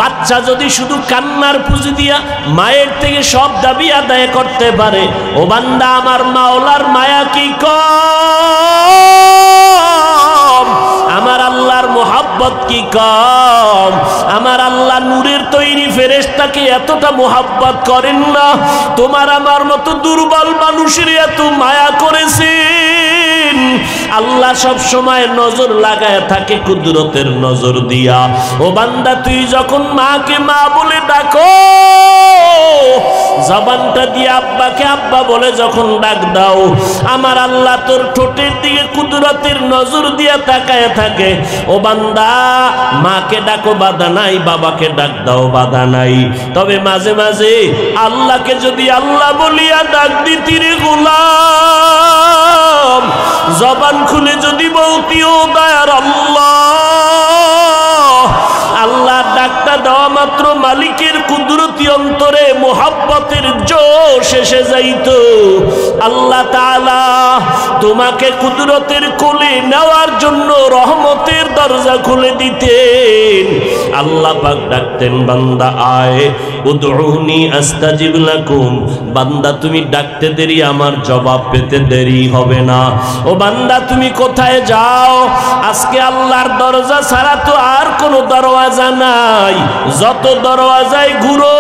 বাচ্চা যদি শুধু কান্নার পুঁজি দিয়া মায়ের থেকে সব দাবি আদায় করতে পারে, ও বান্দা আমার মাওলার মায়া কি কম, আমার আল্লাহর মোহাব্বত কি কম। আমার আল্লাহ নূরের তৈরি ফেরেশতাকে এতটা মোহাব্বত করেন না, তোমার আমার মতো দুর্বল মানুষের এত মায়া করেছেন। আল্লাহ সব সময় নজর লাগায় থাকে কুদরতের নজর দিয়া। ও বান্দা তুই যখন মাকে মা বলে ডাকো, জবানটা দিয়ে আব্বাকে আব্বা বলে যখন ডাক দাও, আমার আল্লাহ তোর ঠোঁটের দিকে কুদরতের নজর দিয়া তাকায় থাকে। ও বান্দা মাকে ডাকো বাধা নাই, বাবাকে ডাক দাও বাধা নাই, তবে মাঝে মাঝে আল্লাহকে যদি আল্লাহ বলিয়া ডাক দিতি রে গোলাম, জবান খুলে যদি বলতি ও দয়ার আল্লাহ, আল্লাহ ডাকটা দেওয়া মাত্র মালিকের কুদরতি অন্তরে মোহাব্বতের জোশ এসে যাইত। আল্লাহ তাআলা তোমাকে কুদরতের কোলে নেওয়ার জন্য রহমতের দরজা খুলে দিতেন। আল্লাহ পাক ডাকতেন, বান্দা আয়, উদউনি আস্তাজিব লাকুম, বান্দা তুমি ডাকতে দেরি আমার জবাব পেতে দেরি হবে না। ও বান্দা তুমি কোথায় যাও? আজকে আল্লাহর দরজা ছাড়া তো আর কোনো দরওয়াজা নাই, যত দরওয়াজায় ঘুরো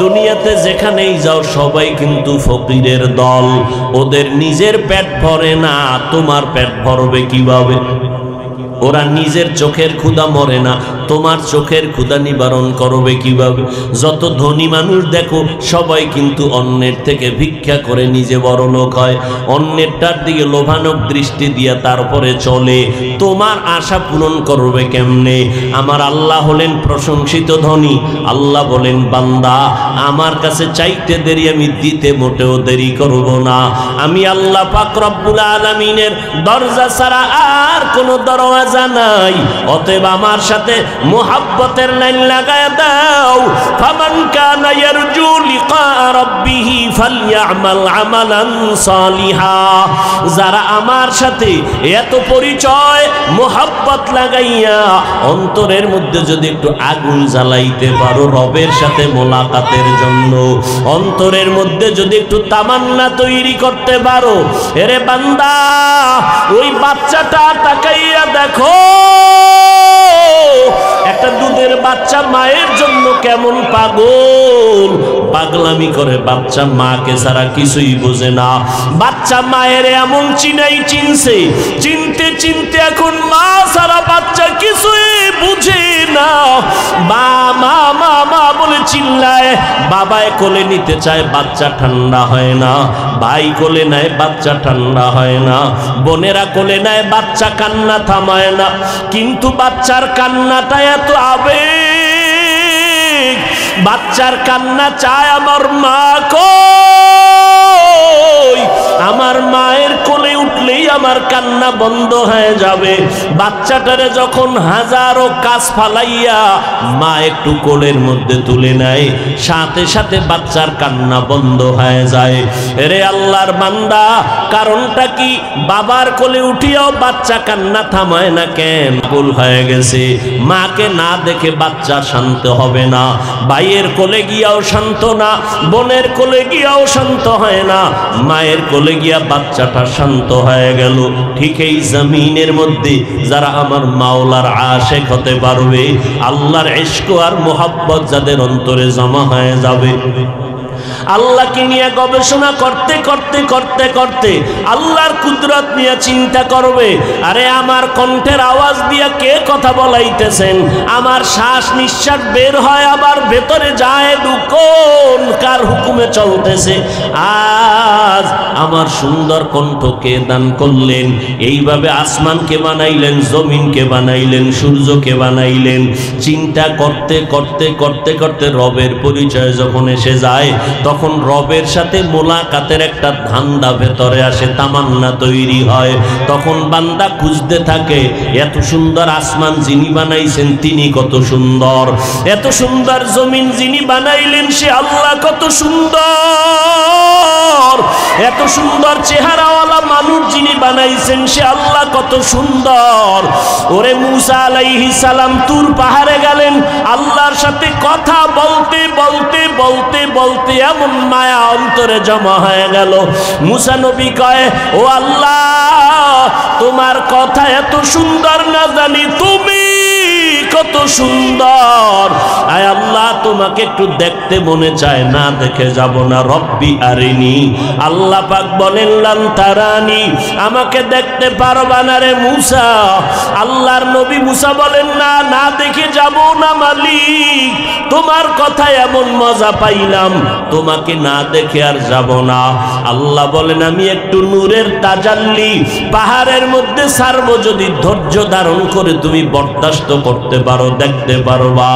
দুনিয়াতে যেখানেই যাও সবাই কিন্তু ফকিরের দল, ওদের নিজের পেট ভরে না, তোমার পেট ভরবে কিভাবে? ওরা নিজের চোখের ক্ষুধা মরে না, তোমার চোখের ক্ষুধা নিবারণ করবে কিভাবে? যত ধনী মানুষ দেখো সবাই কিন্তু অন্যের থেকে ভিক্ষা করে নিজে বড়লোক হয়, অন্যেরটার দিকে লোভানক দৃষ্টি দিয়া তারপরে চলে। তোমার আশা পূরণ করবে কেমনে? আমার আল্লাহ হলেন প্রশংসিত ধনী। আল্লাহ বলেন, বান্দা আমার কাছে চাইতে দেরি, আমি দিতে মোটেও দেরি করব না। আমি আল্লাহ পাক রব্বুল আলামিনের দরজা ছাড়া আর কোনো দরওয়াজা নাই। অতএব আমার সাথে মুহাব্বতের লাইন লাগায় দাও। ফামান কানা ইয়ারজু লিকা রাব্বিহি ফালইআমাল আমালান সালিহা। যারা আমার সাথে এত পরিচয় মুহাব্বত লাগাইয়া অন্তরের মধ্যে যদি একটু আগুন জ্বালাইতে পারো রবের সাথে মোলাকাতের জন্য, অন্তরের মধ্যে যদি একটু তামান্না তৈরি করতে পারো, এরে বান্দা ওই বাচ্চাটা তাকাইয়া দেখো, একটা দুধের বাচ্চা মায়ের জন্য কেমন পাগল, পাগলামি করে। বাচ্চা মাকে ছাড়া কিছুই বোঝে না। বাচ্চা মায়ের এমন চিনছে, চিনতে চিনতে এখন মা ছাড়া বাচ্চা কিছুই বুঝে না। মা মা মা মা বলে চিল্লায়, বাবায় কোলে নিতে চায়, বাচ্চা ঠান্ডা হয় না। ভাই কোলে নেয়, বাচ্চা ঠান্ডা হয় না। বোনেরা কোলে নেয়, বাচ্চা কান্না থামায় না। কিন্তু বাচ্চার কান্নাটা এত আবেগ, বাচ্চার কান্না চায় আমার মা কই। আমার মায়ের কোলে উঠলেই আমার কান্না বন্ধ হয়ে যাবে। বাচ্চাটারে যখন হাজারো কাজ ফালাইয়া মা একটু কোলের মধ্যে তুলে নেয়, সাথে সাথে বাচ্চার কান্না বন্ধ হয়ে যায়। রে আল্লাহর বান্দা, কারণটা কি? বাবার কোলে উঠিয়াও বাচ্চা কান্না থামায় না কেন? ভুল হয়ে গেছে। মাকে না দেখে বাচ্চা শান্ত হবে না, ভাইয়ের কোলে গিয়াও শান্ত না, বোনের কোলে গিয়াও শান্ত হয় না, মায়ের কোলে গিয়া বাচ্চাটা শান্ত হয়ে গেল। ঠিক এই জমিনের মধ্যে যারা আমার মাওলার আশিক হতে পারবে, আল্লাহর ইশক আর মোহাব্বত যাদের অন্তরে জমা হয়ে যাবে, আল্লাহকে নিয়ে গবেষণা করতে করতে করতে করতে আল্লাহর কুদরত নিয়ে চিন্তা করবে। আরে আমার কণ্ঠের আওয়াজ দিয়া কে কথা বলাইতেছেন? আমার শ্বাস নিঃশ্বাস বের হয় আবার ভেতরে যায়, কোন কার হুকুমে চলতেছে? আজ আমার সুন্দর কণ্ঠ কে দান করলেন? এইভাবে আসমানকে বানাইলেন, জমিনকে বানাইলেন, সূর্যকে বানাইলেন। চিন্তা করতে করতে করতে করতে রবের পরিচয় যখন এসে যায়, তখন রবের সাথে মোলাকাতের একটা ধান্দা ভেতরে আসে, তামান্না তৈরি হয়। তখন বান্দা খুঁজতে থাকে, এত সুন্দর আসমান যিনি বানাইছেন তিনি কত সুন্দর, এত সুন্দর জমিন যিনি বানাইলেন সে আল্লাহ কত সুন্দর, এত সুন্দর চেহারাওয়ালা মানুষ যিনি বানাইছেন সে আল্লাহ কত সুন্দর। ওরে মুসা আলাইহিস সালাম তুর পাহাড়ে গেলেন, আল্লাহর সাথে কথা বলতে বলতে বলতে বলতে এমন মায়া অন্তরে জমা হয়ে গেল। মুসা নবী কয়, ও আল্লাহ তোমার কথা এত সুন্দর না জানি তুমি কত সুন্দর, আয় আল্লাহ তোমাকে একটু দেখতে মনে চায়, না দেখে যাব না। রব্বি আরিনি, আল্লাহ পাক বলেন লান তারানি, আমাকে দেখতে পারবা না রে মুসা। আল্লাহর নবী মুসা বলেন, না না দেখে যাব না মালিক, তোমার কথা এমন মজা পাইলাম, তোমাকে না দেখে আর যাব না। আল্লাহ বলেন, আমি একটু নূরের তাজাল্লি পাহাড়ের মধ্যে ছাড়বো, যদি ধৈর্য ধারণ করে তুমি বরদাস্ত করতে পারো, দেখতে পারবা।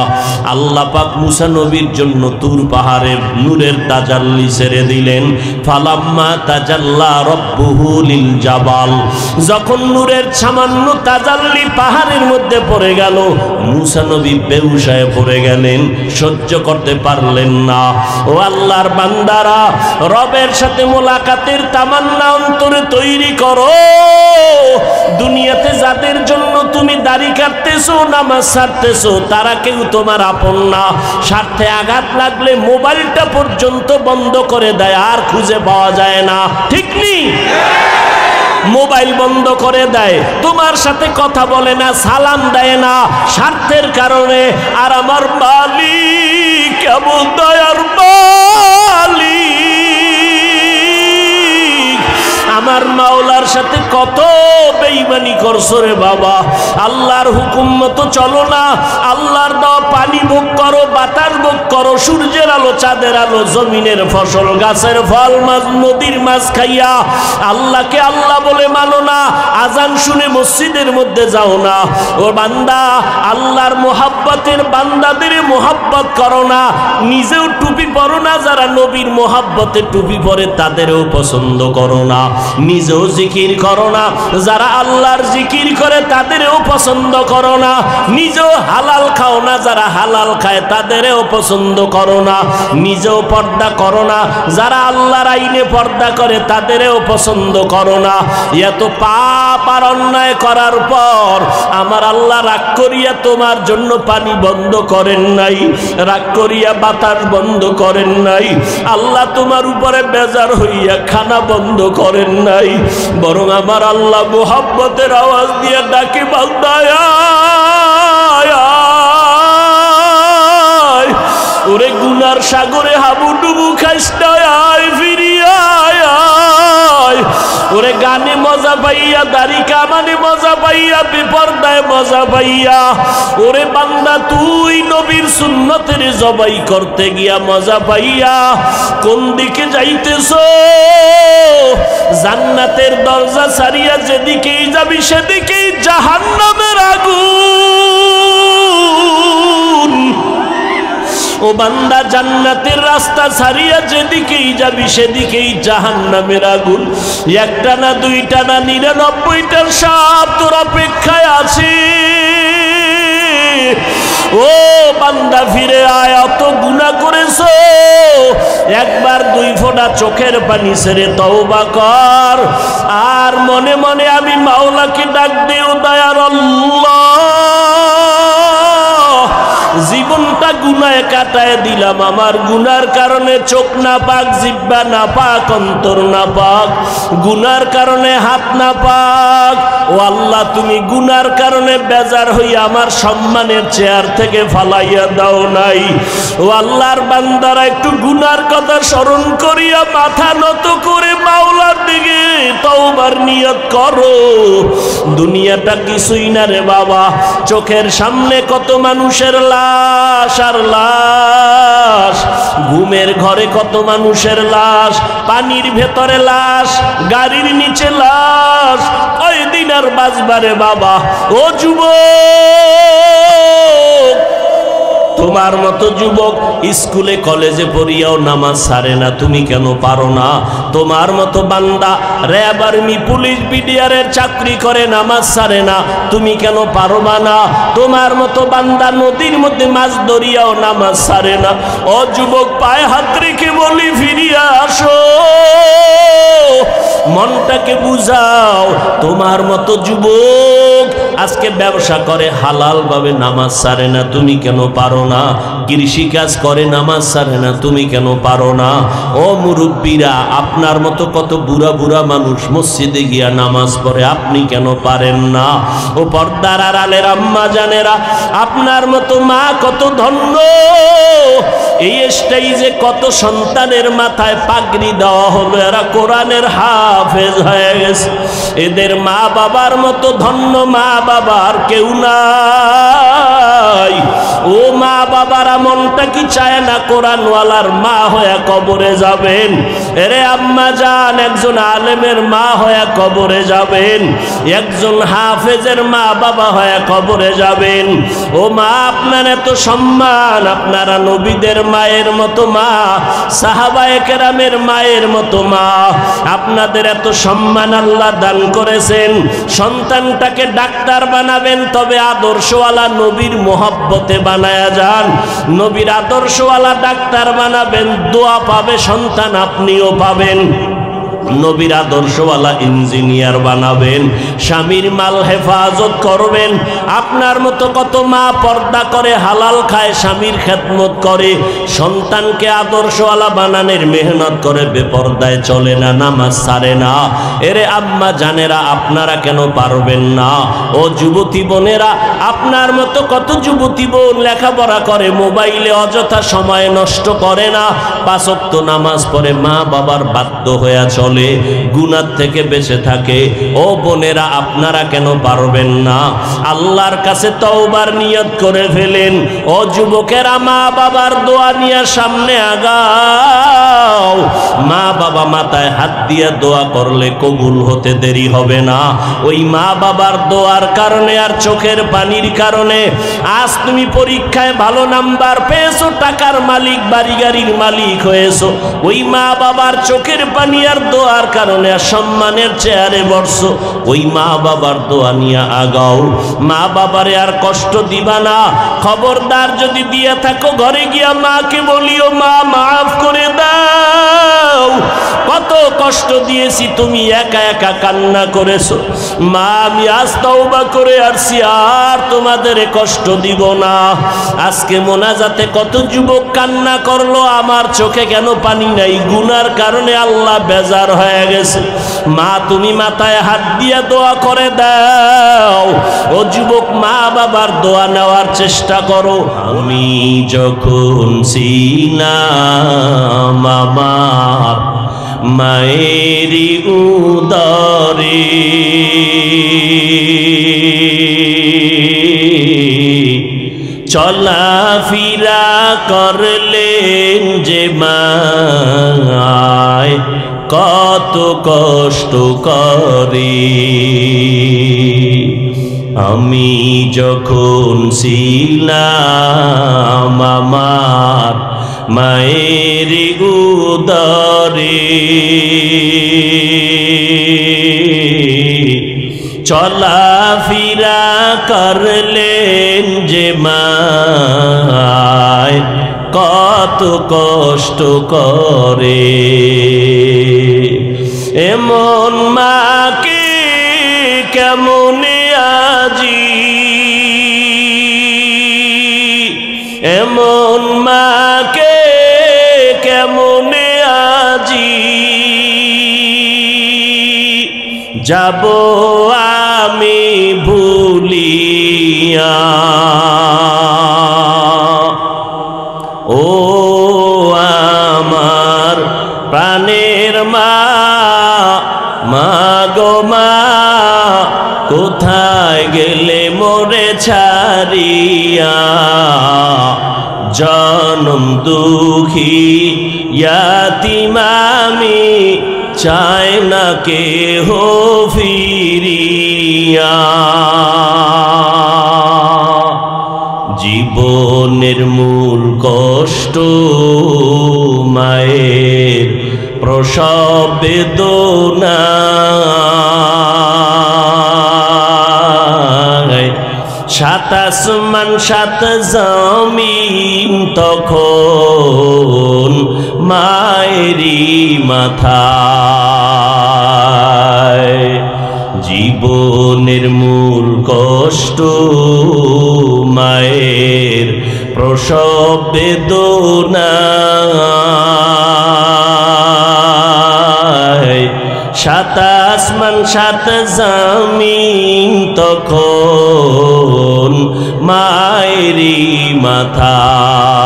আল্লাহ পাক মুসা নবীর জন্য তুর পাহাড়ে নূরের তাজাল্লি ছেড়ে দিলেন। ফালাম্মা তাজাল্লা রব্বুহু লিল জাবাল, যখন নূরের সামান্য তাজাল্লি পাহাড়ের মধ্যে পড়ে গেল, মুসা নবী বেহুশ হয়ে পড়ে গেলেন, সহ্য করতে পারলেন না। ও আল্লাহর বান্দারা, রবের সাথে মোলাকাতের তামান্না অন্তরে তৈরি করো। দুনিয়াতে যাদের জন্য তুমি দাড়ি কাটতেছো, নামাজ ছাড়তেছো, তারা কেউ তোমার আপন না। স্বার্থে আঘাত লাগলে মোবাইলটা পর্যন্ত বন্ধ করে দেয়, আর খুঁজে পাওয়া যায় না, ঠিক নেই? মোবাইল বন্ধ করে দেয়, তোমার সাথে কথা বলে না, সালাম দেয় না, স্বার্থের কারণে। আর আমার মালিক কেমন দয়ার মালিক, আমার মাওলার সাথে কত বেঈমানি করছো রে বাবা। আল্লাহর হুকুম মতো চলো না, আল্লাহর দেওয়া পানি ভোগ করো, বাতাস ভোগ করো, সূর্যের আলো, চাঁদের আলো, জমিনের ফসল, গাছের ফল, মাছ, নদীর মাছ খাইয়া আল্লাহকে আল্লাহ বলে মানো না। আজান শুনে মসজিদের মধ্যে যাও না। ও বান্দা, আল্লাহর মোহাব্বতের বান্দাদের মোহাব্বত করো না, নিজেও টুপি পরো না, যারা নবীর মোহাব্বতে টুপি পরে তাদেরও পছন্দ করো না, নিজেও জিকির করো না, যারা আল্লাহর জিকির করে তাদেরও পছন্দ করো না, নিজেও হালাল খাও না, যারা হালাল খায় তাদেরও পছন্দ করো না, নিজেও পর্দা করো না, যারা আল্লাহর আইনে পর্দা করে তাদেরও পছন্দ করো না। এত পাপ আর অন্যায় করার পর আমার আল্লাহ রাগ করিয়া তোমার জন্য পানি বন্ধ করেন নাই, রাগ করিয়া বাতাস বন্ধ করেন নাই, আল্লাহ তোমার উপরে বেজার হইয়া খানা বন্ধ করেন নাই, বরং আমার আল্লাহ মোহাব্বতের আওয়াজ দিয়ে ডাকে, বান্দা ওরে গুনার সাগরে হাবুডুবু খাইস না, আয় ফিরিয়া আয়। ওরে গানে মজা পাইয়া, দাড়ি কামানে মজা পাইয়া, বেপরদায় মজা পাইয়া, ওরে বান্দা তুই নবীর সুন্নতের জবাই করতে গিয়া মজা পাইয়া কোন দিকে যাইতেছো? জান্নাতের দরজা ছাড়িয়া যেদিকেই যাবি সেদিকেই জাহান্নামের আগুন। ও বান্দা, জান্নাতের রাস্তা ছাড়িয়া যেদিকেই যাবি সেদিকেই জাহান্নামের আগুন। একটা না, দুইটা না, 99টার সাপ তোর অপেক্ষায় আছে। ও বান্দা, ফিরে আয়, অত গুনাহ করেছো, একবার 2 ফোঁটা চোখের পানি ছেড়ে তওবা কর, আর মনে মনে আমি মাওলাকে ডাক দেও, দয়ার আল্লাহ জীবনটা গুনায় কাটায় দিলাম, আমার গুনার কারণে চোখ না পাক, জিহ্বা না পাক, অন্তর না পাক, গুনার কারণে হাত না পাক। ও আল্লাহ, তুমি গুনার কারণে বেজার হইয়া আমার সম্মানের চেয়ার থেকে ফালাইয়া দাও নাই। ও আল্লাহর বান্দারা, একটু গুনার কথা স্মরণ করিয়া মাথা নত করে মাওলার দিকে তওবার নিয়ত করো। দুনিয়াটা কিছুই না রে বাবা, চোখের সামনে কত মানুষের লাশ আর লাশ, ঘুমের ঘরে কত মানুষের লাশ, পানির ভেতরে লাশ, গাড়ির নিচে লাশ, ওই দিন আর বাঁচবারে বাবা। ও যুবক, তোমার মতো যুবক স্কুলে কলেজে পড়িয়াও নামাজ ছাড়ে না, তুমি কেন পারো না? তোমার মতো বান্দা র্যাব আর্মি পুলিশ বিডিআরের চাকরি করে নামাজ ছাড়ে না, তুমি কেন পারবা না? তোমার মতো বান্দা নদীর মধ্যে মাছ ধরিয়াও নামাজ ছাড়ে না। ও যুবক, পায়ে হাত রেখে বলি, ফিরিয়া আসো, মনটাকে বুঝাও। তোমার মতো যুবক আজকে ব্যবসা করে হালাল ভাবে নামাজ ছাড়ে না, তুমি কেন পারো না? কৃষি কাজ করে নামাজ ছাড়ে না, তুমি কেন পারো না? ও মুরব্বীরা, আপনার মতো কত বুড়া বুড়া মানুষ মসজিদে গিয়া নামাজ পড়ে, আপনি কেন পারেন না? ও পর্দার আড়ালের আম্মা জানেরা, আপনার মতো মা কত ধন্য। এই স্টেজে কত সন্তানের মাথায় পাগড়ি দেওয়া হলো, এরা কোরআনের হাফেজ হয়ে গেছে। এদের মা বাবার মতো ধন্য মা বাবার কেউ নাই। ও মা বাবারা, মনটা কি চায় না কোরআনওয়ালার মা হয়ে কবরে যাবেন? এরে আম্মা জান, একজন আলেমের মা হয়ে কবরে যাবেন, একজন হাফেজের মা বাবা হয়ে কবরে যাবেন। ও মা, আপনার এত সম্মান, আপনারা নবীদের মায়ের মতো মা, সাহাবায়ে কেরামের মায়ের মতো মা, আপনাদের এত সম্মান আল্লাহ দান করেছেন। সন্তানটাকে ডাক্তার বানাবেন, তবে আদর্শওয়ালা নবীর মোহাব্বতে বানায়া যান। নবীর আদর্শওয়ালা ডাক্তার বানাবেন, দোয়া পাবে সন্তান, আপনিও পাবেন। নবীর আদর্শওয়ালা ইঞ্জিনিয়ার বানাবেন, স্বামীর মাল হেফাজত করবেন। আপনার মতো কত মা পর্দা করে হালাল খায়, স্বামীর খেদমত করে, সন্তানকে আদর্শওয়ালা বানানোর মেহনত করে, বেপর্দায় চলে না, নামাজ ছাড়ে না। এরে আম্মা জানেরা, আপনারা কেন পারবেন না? ও যুবতী বোনেরা, আপনার মতো কত যুবতী বোন লেখাপড়া করে, মোবাইলে অযথা সময় নষ্ট করে না, 5 ওয়াক্ত নামাজ পড়ে, মা বাবার বাধ্য হয়ে চলে, গুনাহ থেকে বেঁচে থাকে। ও বোনেরা, আপনারা কেন পারবেন না? আল্লাহর কাছে তওবার নিয়ত করে ফেলেন। ও যুবকেরা, মা বাবার দোয়া নিয়ে সামনে আগাও। মা বাবা মাথায় হাত দিয়ে দোয়া করলে কবুল হতে দেরি হবে না। ওই মা বাবার দোয়ার কারণে আর চোখের পানির কারণে আজ তুমি পরীক্ষায় ভালো নাম্বার পেয়েছো, টাকার মালিক, বাড়ি গাড়ির মালিক হয়েছো। ওই মা বাবার চোখের পানি আর দোয়ার কারণে সম্মানের চেয়ারে বসছো। ওই মা বাবার দোয়া নিয়ে আগাও। মা বাবারে আর কষ্ট দিবা না। খবরদার, যদি দিয়ে থাকো ঘরে গিয়া মাকে বলিও, মা মাফ করে দাও, কত কষ্ট দিয়েছি, তুমি একা একা কান্না করেছো। মা, আমি আজ তওবা করে আসছি, আর তোমাদের কষ্ট দিব না। আজকে মোনাজাতে কত যুবক কান্না করলো, আমার চোখে কেন পানি নাই? গুনার কারণে আল্লাহ বেজার হয়ে গেছে। মা, তুমি মাথায় হাত দিয়া দোয়া করে দাও। ও যুবক, মা বাবার দোয়া নেওয়ার চেষ্টা করো। আমি যখন ছিলাম আমার মায়েরি উদরে, চলাফেরা করলেন যে মায়, কত কষ্ট করে। আমি যখন ছিলাম আমার মায়ের উদরে, চলাফেরা করলেন যে মায়, কত কষ্ট করে। এমন মাকে কেমনে আজি, এমন মাকে কেমনে আজি যাব আমি ভুলিয়া। ও আমার প্রাণের মা, মা গো মা, কোথায় গেলে মোরে ছাড়িয়া? জনম দুঃখী ইয়াতীম আমি, চাই না কেহ ফিরিয়া। জীবন জীবনের মূল কষ্ট মায়ের প্রসব বেদনা, সাত আসমান সাত জমিন তখন মায়েরই মাথায়। জীবনের মূল কষ্ট মায়ের প্রসব বেদনা, সাত আসমান সাত জমিন তখন মায়েরই মাথায়।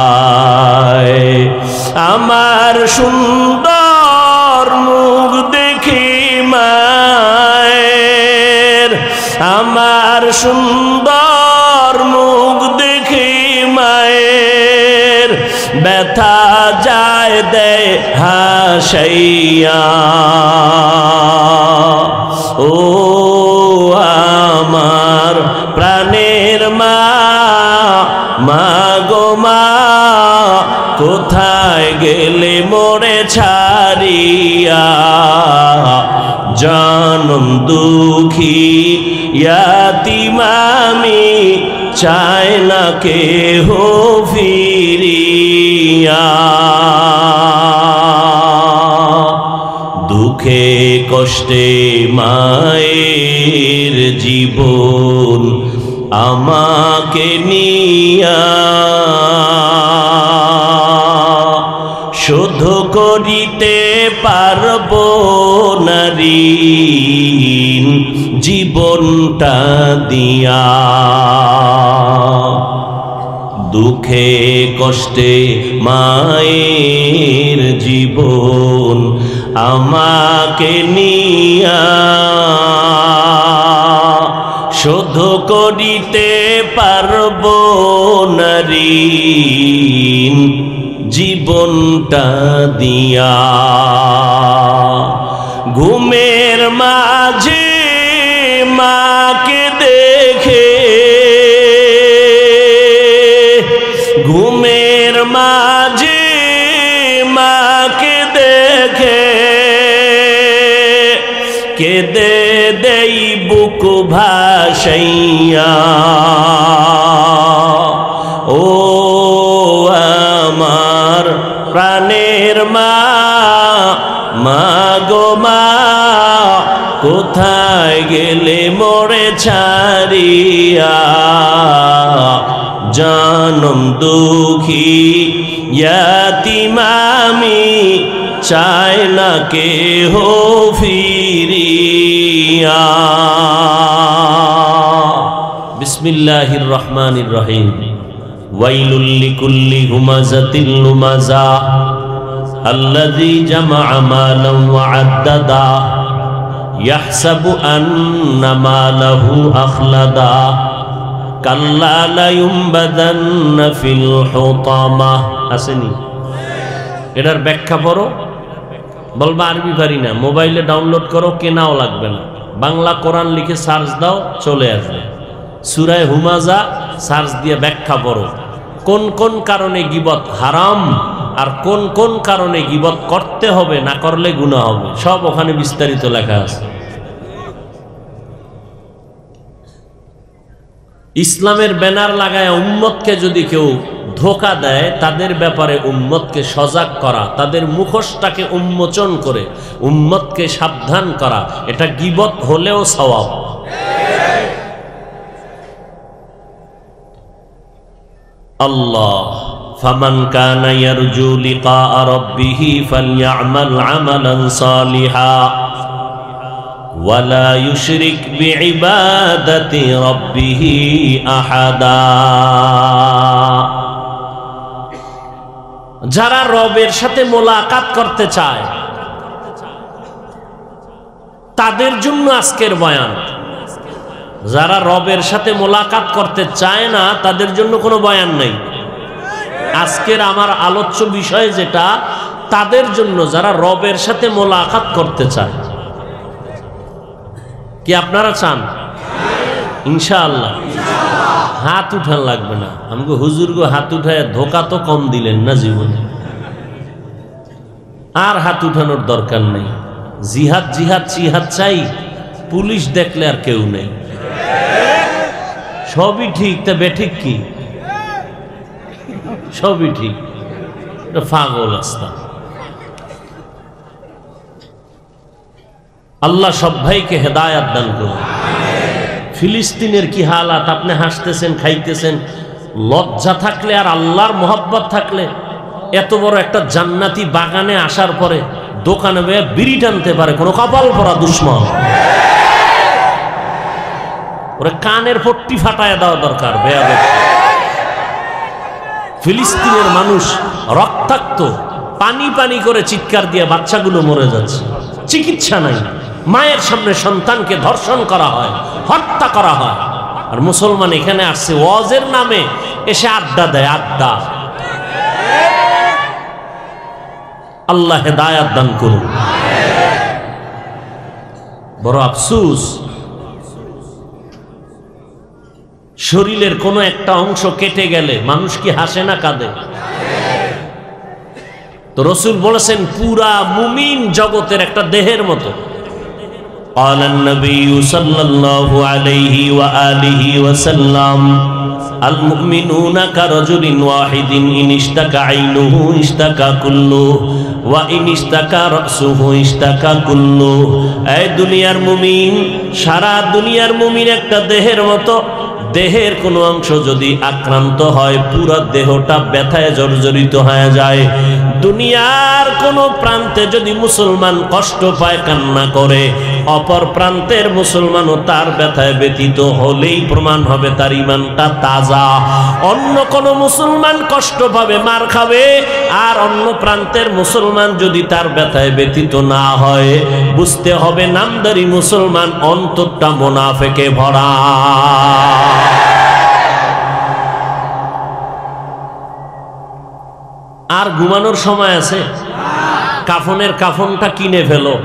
আমার সুন্দর মুখ দেখে মায়ের, আমার সুন্দর মুখ দেখে মায়ের ব্যথা যায় দেয় হাসাইয়া। ও আমার প্রাণের মা, মা গো মা, কোথায় গেলে মোরে ছাড়িয়া? জনম দুঃখী ইয়াতীম আমি, চায় না কেহ ফিরিয়া। দুঃখে কষ্টে মায়ের জীবন আমাকে নিয়া, শোধ করিতে পারব না ঋণ জীবনটা দিয়া। দুঃখে কষ্টে মায়ের জীবন আমাকে নিয়া, শোধ করিতে পারব না ঋণ জীবনটা দিয়া। ঘুমের মাঝে মাকে দেখে, ঘুমের মাঝে মাকে দেখে কেঁদে দেই বুক ভাসাইয়া। ও আমার প্রাণের মা, মা গো মা, কোথায় গেলে মোরে ছাড়িয়া? জনম দুঃখী ইয়াতীম আমি, চায় না কেহ ফিরিয়া। বিসমিল্লাহির রহমানির রহিম। ওয়াইলুল লিকুল্লি হুমাযাতিল লুমাযা আল্লাযী জামা'a মালান ওয়া আদ্দাদা ইয়াহসাবু আন্না মালাহু আখলাদা কাল্লা লা ইউমবাদান্না ফিল হুতামা। আসেনি? এটার ব্যাখ্যা পড়ো। বলবা আরবি পারি না, মোবাইলে ডাউনলোড করো, কেনাও লাগবে না। বাংলা কোরআন লিখে সার্চ দাও, চলে আসবে। সূরা হুমাযা সার্চ দিয়ে ব্যাখ্যা পড়ো। কোন কোন কারণে গীবত হারাম আর কোন কোন কারণে গীবত করতে হবে, না করলে গুনাহ হবে, সব ওখানে বিস্তারিত লেখা আছে। ইসলামের ব্যানার লাগায় উম্মতকে যদি কেউ ধোঁকা দেয়, তাদের ব্যাপারে উম্মতকে সজাগ করা, তাদের মুখোশটাকে উন্মোচন করে উম্মতকে সাবধান করা, এটা গীবত হলেও সওয়াব। আল্লাহ ফামান কানা ইয়ারজু লিকা রাব্বিহি ফালইআমাল আমালান সালিহা ওয়ালা ইউশরিক বিইবাদাতি রাব্বিহি আহাদা। যারা রবের সাথে মোলাকাত করতে চায় তাদের জন্য আজকের বয়ান। যারা রবের সাথে মোলাকাত করতে চায় না তাদের জন্য কোনো বয়ান নেই। আজকের আমার আলোচ্য বিষয় যেটা, তাদের জন্য যারা রবের সাথে মোলাকাত করতে চায়। কি আপনারা চান? ইনশাআল্লাহ। হাত উঠান লাগবে না। আমাকে হুজুর গো হাত উঠায় ধোকা তো কম দিলেন না জীবনে, আর হাত উঠানোর দরকার নেই। জিহাদ জিহাদ জিহাদ চাই, পুলিশ দেখলে আর কেউ নেই। সবই ঠিক, তা বেঠিক কি? সবই ঠিক, এটা পাগল রাস্তা। আল্লাহ সব ভাইকে হেদায়াত দান করুন। ফিলিস্তিনের কি হালাত, আপনি হাসতেছেন খাইতেছেন। লজ্জা থাকলে আর আল্লাহর মোহাব্বত থাকলে এত বড় একটা জান্নাতি বাগানে আসার পরে দোকানে বেয়ে বিড়ি টানতে পারে কোনো কপাল পরা দুশ্মন? ওরে কানের পট্টি ফাটায় দেওয়া দরকার। ফিলিস্তিনের মানুষ রক্তাক্ত, পানি পানি করে চিৎকার দিয়ে বাচ্চাগুলো মরে যাচ্ছে, চিকিৎসা নাই। মায়ের সামনে সন্তানকে ধর্ষণ করা হয়, হত্যা করা হয়। আর মুসলমান এখানে আসছে ওয়াজের নামে, এসে আড্ডা দেয়, আড্ডা। আল্লাহ হেদায়াত দান করুন। বড় আফসোস, শরীরের কোনো একটা অংশ কেটে গেলে মানুষ কি হাসে না কাঁদে? তো রাসূল বলেছেন পুরা মুমিন জগতের একটা দেহের মতো। قال النبي صلى الله عليه وآله وسلم المؤمنون كرجل واحد إن اشتكى عينه اشتكى كله وإن اشتكى رأسه اشتكى كله। এই দুনিয়ার মুমিন, সারা দুনিয়ার মুমিন একটা দেহের মতো। দেহের কোনো অংশ যদি আক্রান্ত হয় পুরো দেহটা ব্যথায় জর্জরিত হয়ে যায়। দুনিয়ার কোনো প্রান্তে যদি মুসলমান কষ্ট পায়, কান্না করে, অপর প্রান্তের মুসলমানও তার ব্যথায় ব্যথিত হলেই প্রমাণ হবে তার ঈমানটা তাজা। অন্য কোনো মুসলমান কষ্ট পাবে, মার খাবে, আর অন্য প্রান্তের মুসলমান যদি তার ব্যথায় ব্যথিত না হয়, বুঝতে হবে নামদারি মুসলমান, অন্তরটা মুনাফিকে ভরা। আর ঘুমানোর সময় আছে? কাফনের কাফনটা কিনে ফেলো,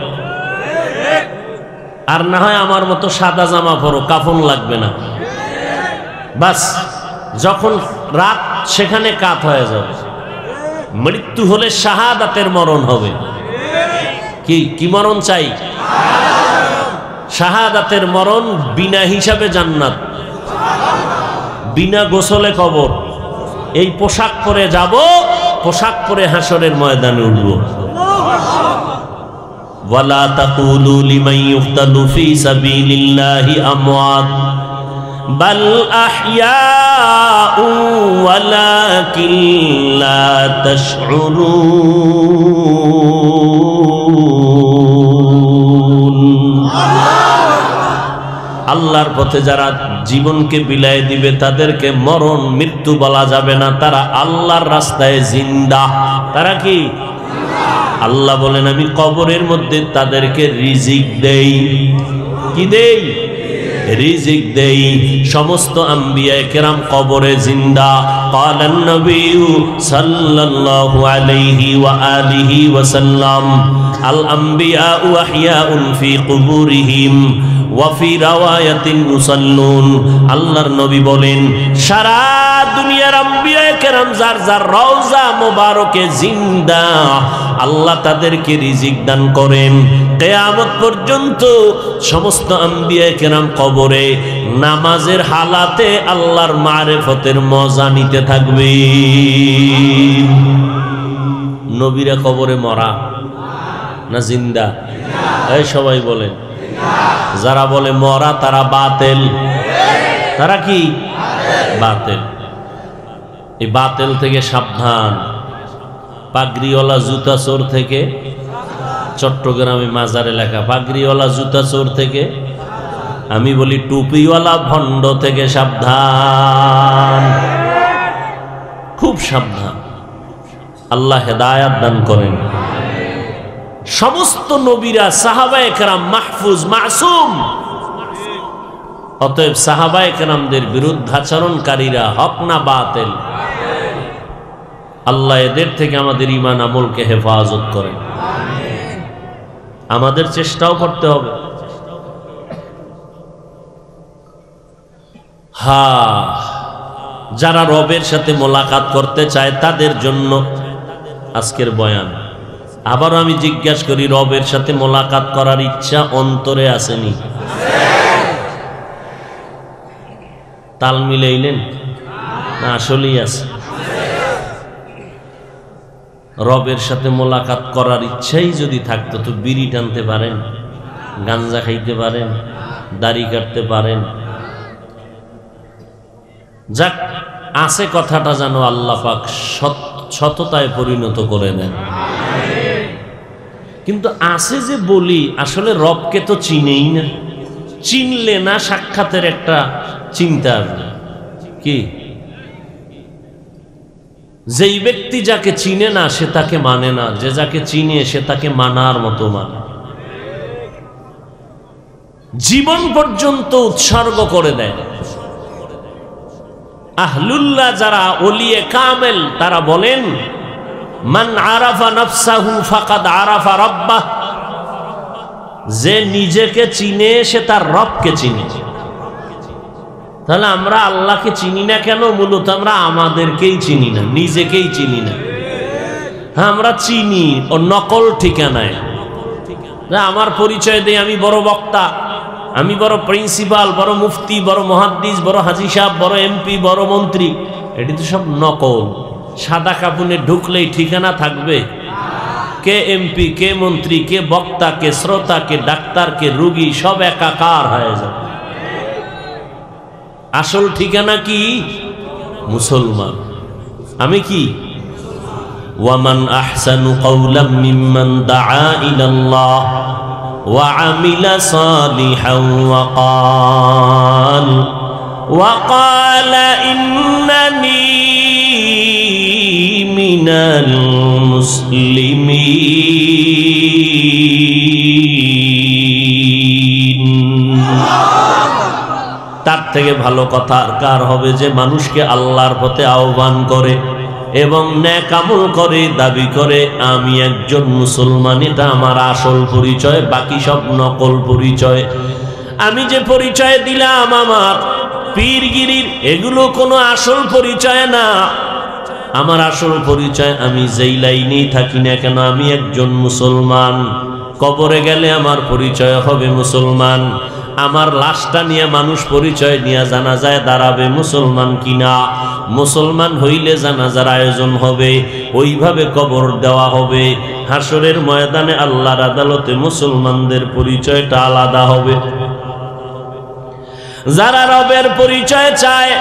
আর না হয় আমার মতো সাদা জামা পরো, কাফন লাগবে না। বাস যখন রাত সেখানে কাত হয়ে যাবে। মৃত্যু হলে শাহাদাতের মরণ হবে। কি কি মরণ চাই? শাহাদাতের মরণ, বিনা হিসাবে জান্নাত, বিনা গোসলে কবর। এই পোশাক পরে যাব, পোশাক পরে হাসরের ময়দানে উঠব। ওয়ালা তাকুলু লিমান ইউকতালু ফি সাবিলিল্লাহি আমওয়াত বাল আহইয়াউ ওয়ালাকিন লা তাশউরুন। আল্লাহর পথে যারা জীবনকে বিলায় দিবে তাদেরকে মরণ, মৃত্যু বলা যাবে না। তারা আল্লাহর রাস্তায় জিন্দা। তারা কি? আল্লাহ বলেন আমি কবরের মধ্যে তাদেরকে রিজিক দেই। কি দেই? রিজিক দেই। সমস্ত আম্বিয়া কেরাম কবরে জিন্দা। ক্বালান নবিয়্যু সাল্লাল্লাহু আলাইহি ওয়া আলিহি ওয়া সাল্লাম আল আম্বিয়াউ আহইয়াউন ফি কুবুরিহিম ওয়া ফি রাওয়ায়াতিন ইউসাল্লুন। আল্লাহর নবী বলেন সারা দুনিয়ার আম্বিয়া কেরাম যার যার রওজা মোবারকে জিন্দা, আল্লাহ তাদেরকে রিজিক দান করেন। কিয়ামত পর্যন্ত সমস্ত আম্বিয়া কেরাম কবরে নামাজের হালাতে আল্লাহর মারিফতের মজা নিতে থাকবে। নবীরা কবরে মরা না জিন্দা? এই সবাই বলেন। যারা বলে মরা তারা বাতিল। তারা কি? বাতিল। এই বাতিল থেকে সাবধান। পাগড়িওয়ালা জুতা চোর থেকে, চট্টগ্রামে মাজারে লেখা, পাগড়িওয়ালা জুতা চোর থেকে, আমি বলি টুপিওয়ালা ভণ্ড থেকে সাবধান, খুব সাবধান। আল্লাহ হেদায়াত দান করেন। সমস্ত নবীরা সাহাবায়ে কেরাম মাহফুজ মাসুম। অতএব সাহাবায়ে কেরামদের বিরুদ্ধাচরণকারীরা হক না বাতিল? আল্লাহ এদের থেকে আমাদের ঈমান আমলকে হেফাজত করেন। আমাদের চেষ্টাও করতে হবে। যারা রবের সাথে মোলাকাত করতে চায় তাদের জন্য আজকের বয়ান। আবারও আমি জিজ্ঞাসা করি, রবের সাথে মোলাকাত করার ইচ্ছা অন্তরে আসেনি? তাল মিলাইলেন না? আসলেই আছে। রবের সাথে মোলাকাত করার ইচ্ছাই যদি থাকতো তো বিড়ি টানতে পারেন, গাঞ্জা খাইতে পারেন, দাড়ি কাটতে পারেন। যাক, আছে কথাটা যেন আল্লাহ পাক সততায় পরিণত করে দেন। কিন্তু আছে যে বলি, আসলে রবকে তো চিনেই না। চিনলে না সাক্ষাতের একটা চিন্তা আসবে কি? যেই ব্যক্তি যাকে চিনে না সে তাকে মানে না, যে যাকে চিনে সে তাকে মানার মতো মানে। জীবন পর্যন্ত উৎসর্গ করে দেয়। আহলুল্লাহ যারা ওলিয়ে কামেল তারা বলেন, মান আরাফা নাফসাহু ফাকাদ আরাফা রাব্বাহ। যে নিজেকে চিনে সে তার রবকে চিনে। তাহলে আমরা আল্লাহকে চিনি না কেন? মূলত আমরা আমাদেরকেই চিনি না, নিজেকেই চিনি না। হ্যাঁ, আমরা চিনি ও নকল ঠিকানায়। আমার পরিচয় দেই, আমি বড় বক্তা, আমি বড় প্রিন্সিপাল, বড় মুফতি, বড় মুহাদ্দিস, বড় হাজী সাহেব, বড় এমপি, বড় মন্ত্রী। এটি তো সব নকল। সাদা কাপুনে ঢুকলেই ঠিকানা থাকবে? কে এমপি, কে মন্ত্রী, কে বক্তা, কে শ্রোতা, কে ডাক্তার, কে রুগী, সব একাকার হয়ে যাবে। আসল ঠিকানা কি? মুসলমান। আমি কি? ওয়ামান আহসানু কাওলাম মিম্মান দাআ ইলাল্লাহ ওয়া আমিলা সালিহান ওয়া ক্বালা ইন্নানী মিনাল মুসলিমিন। তার থেকে ভালো কথা আর কার হবে যে মানুষকে আল্লাহর পথে আহ্বান করে এবং নেক আমল করে, দাবি করে আমি একজন মুসলমান। এটা আমার আসল পরিচয়, বাকি সব নকল পরিচয়। আমি যে পরিচয় দিলাম আমার পীরগিরির, এগুলো কোনো আসল পরিচয় না। আমার আসল পরিচয়, আমি যেই লাইনেই থাকি না কেন আমি একজন মুসলমান। কবরে গেলে আমার পরিচয় হবে মুসলমান। আমার লাশটা নিয়ে মানুষ পরিচয় নিয়ে জানাজায় দাঁড়াবে মুসলমান কিনা। মুসলমান হইলে জানাজার আয়োজন হবে, ওইভাবে কবর দেওয়া হবে। হাসরের ময়দানে আল্লাহর আদালতে মুসলমানদের পরিচয়টা আলাদা হবে। যারা রবের পরিচয় চায়,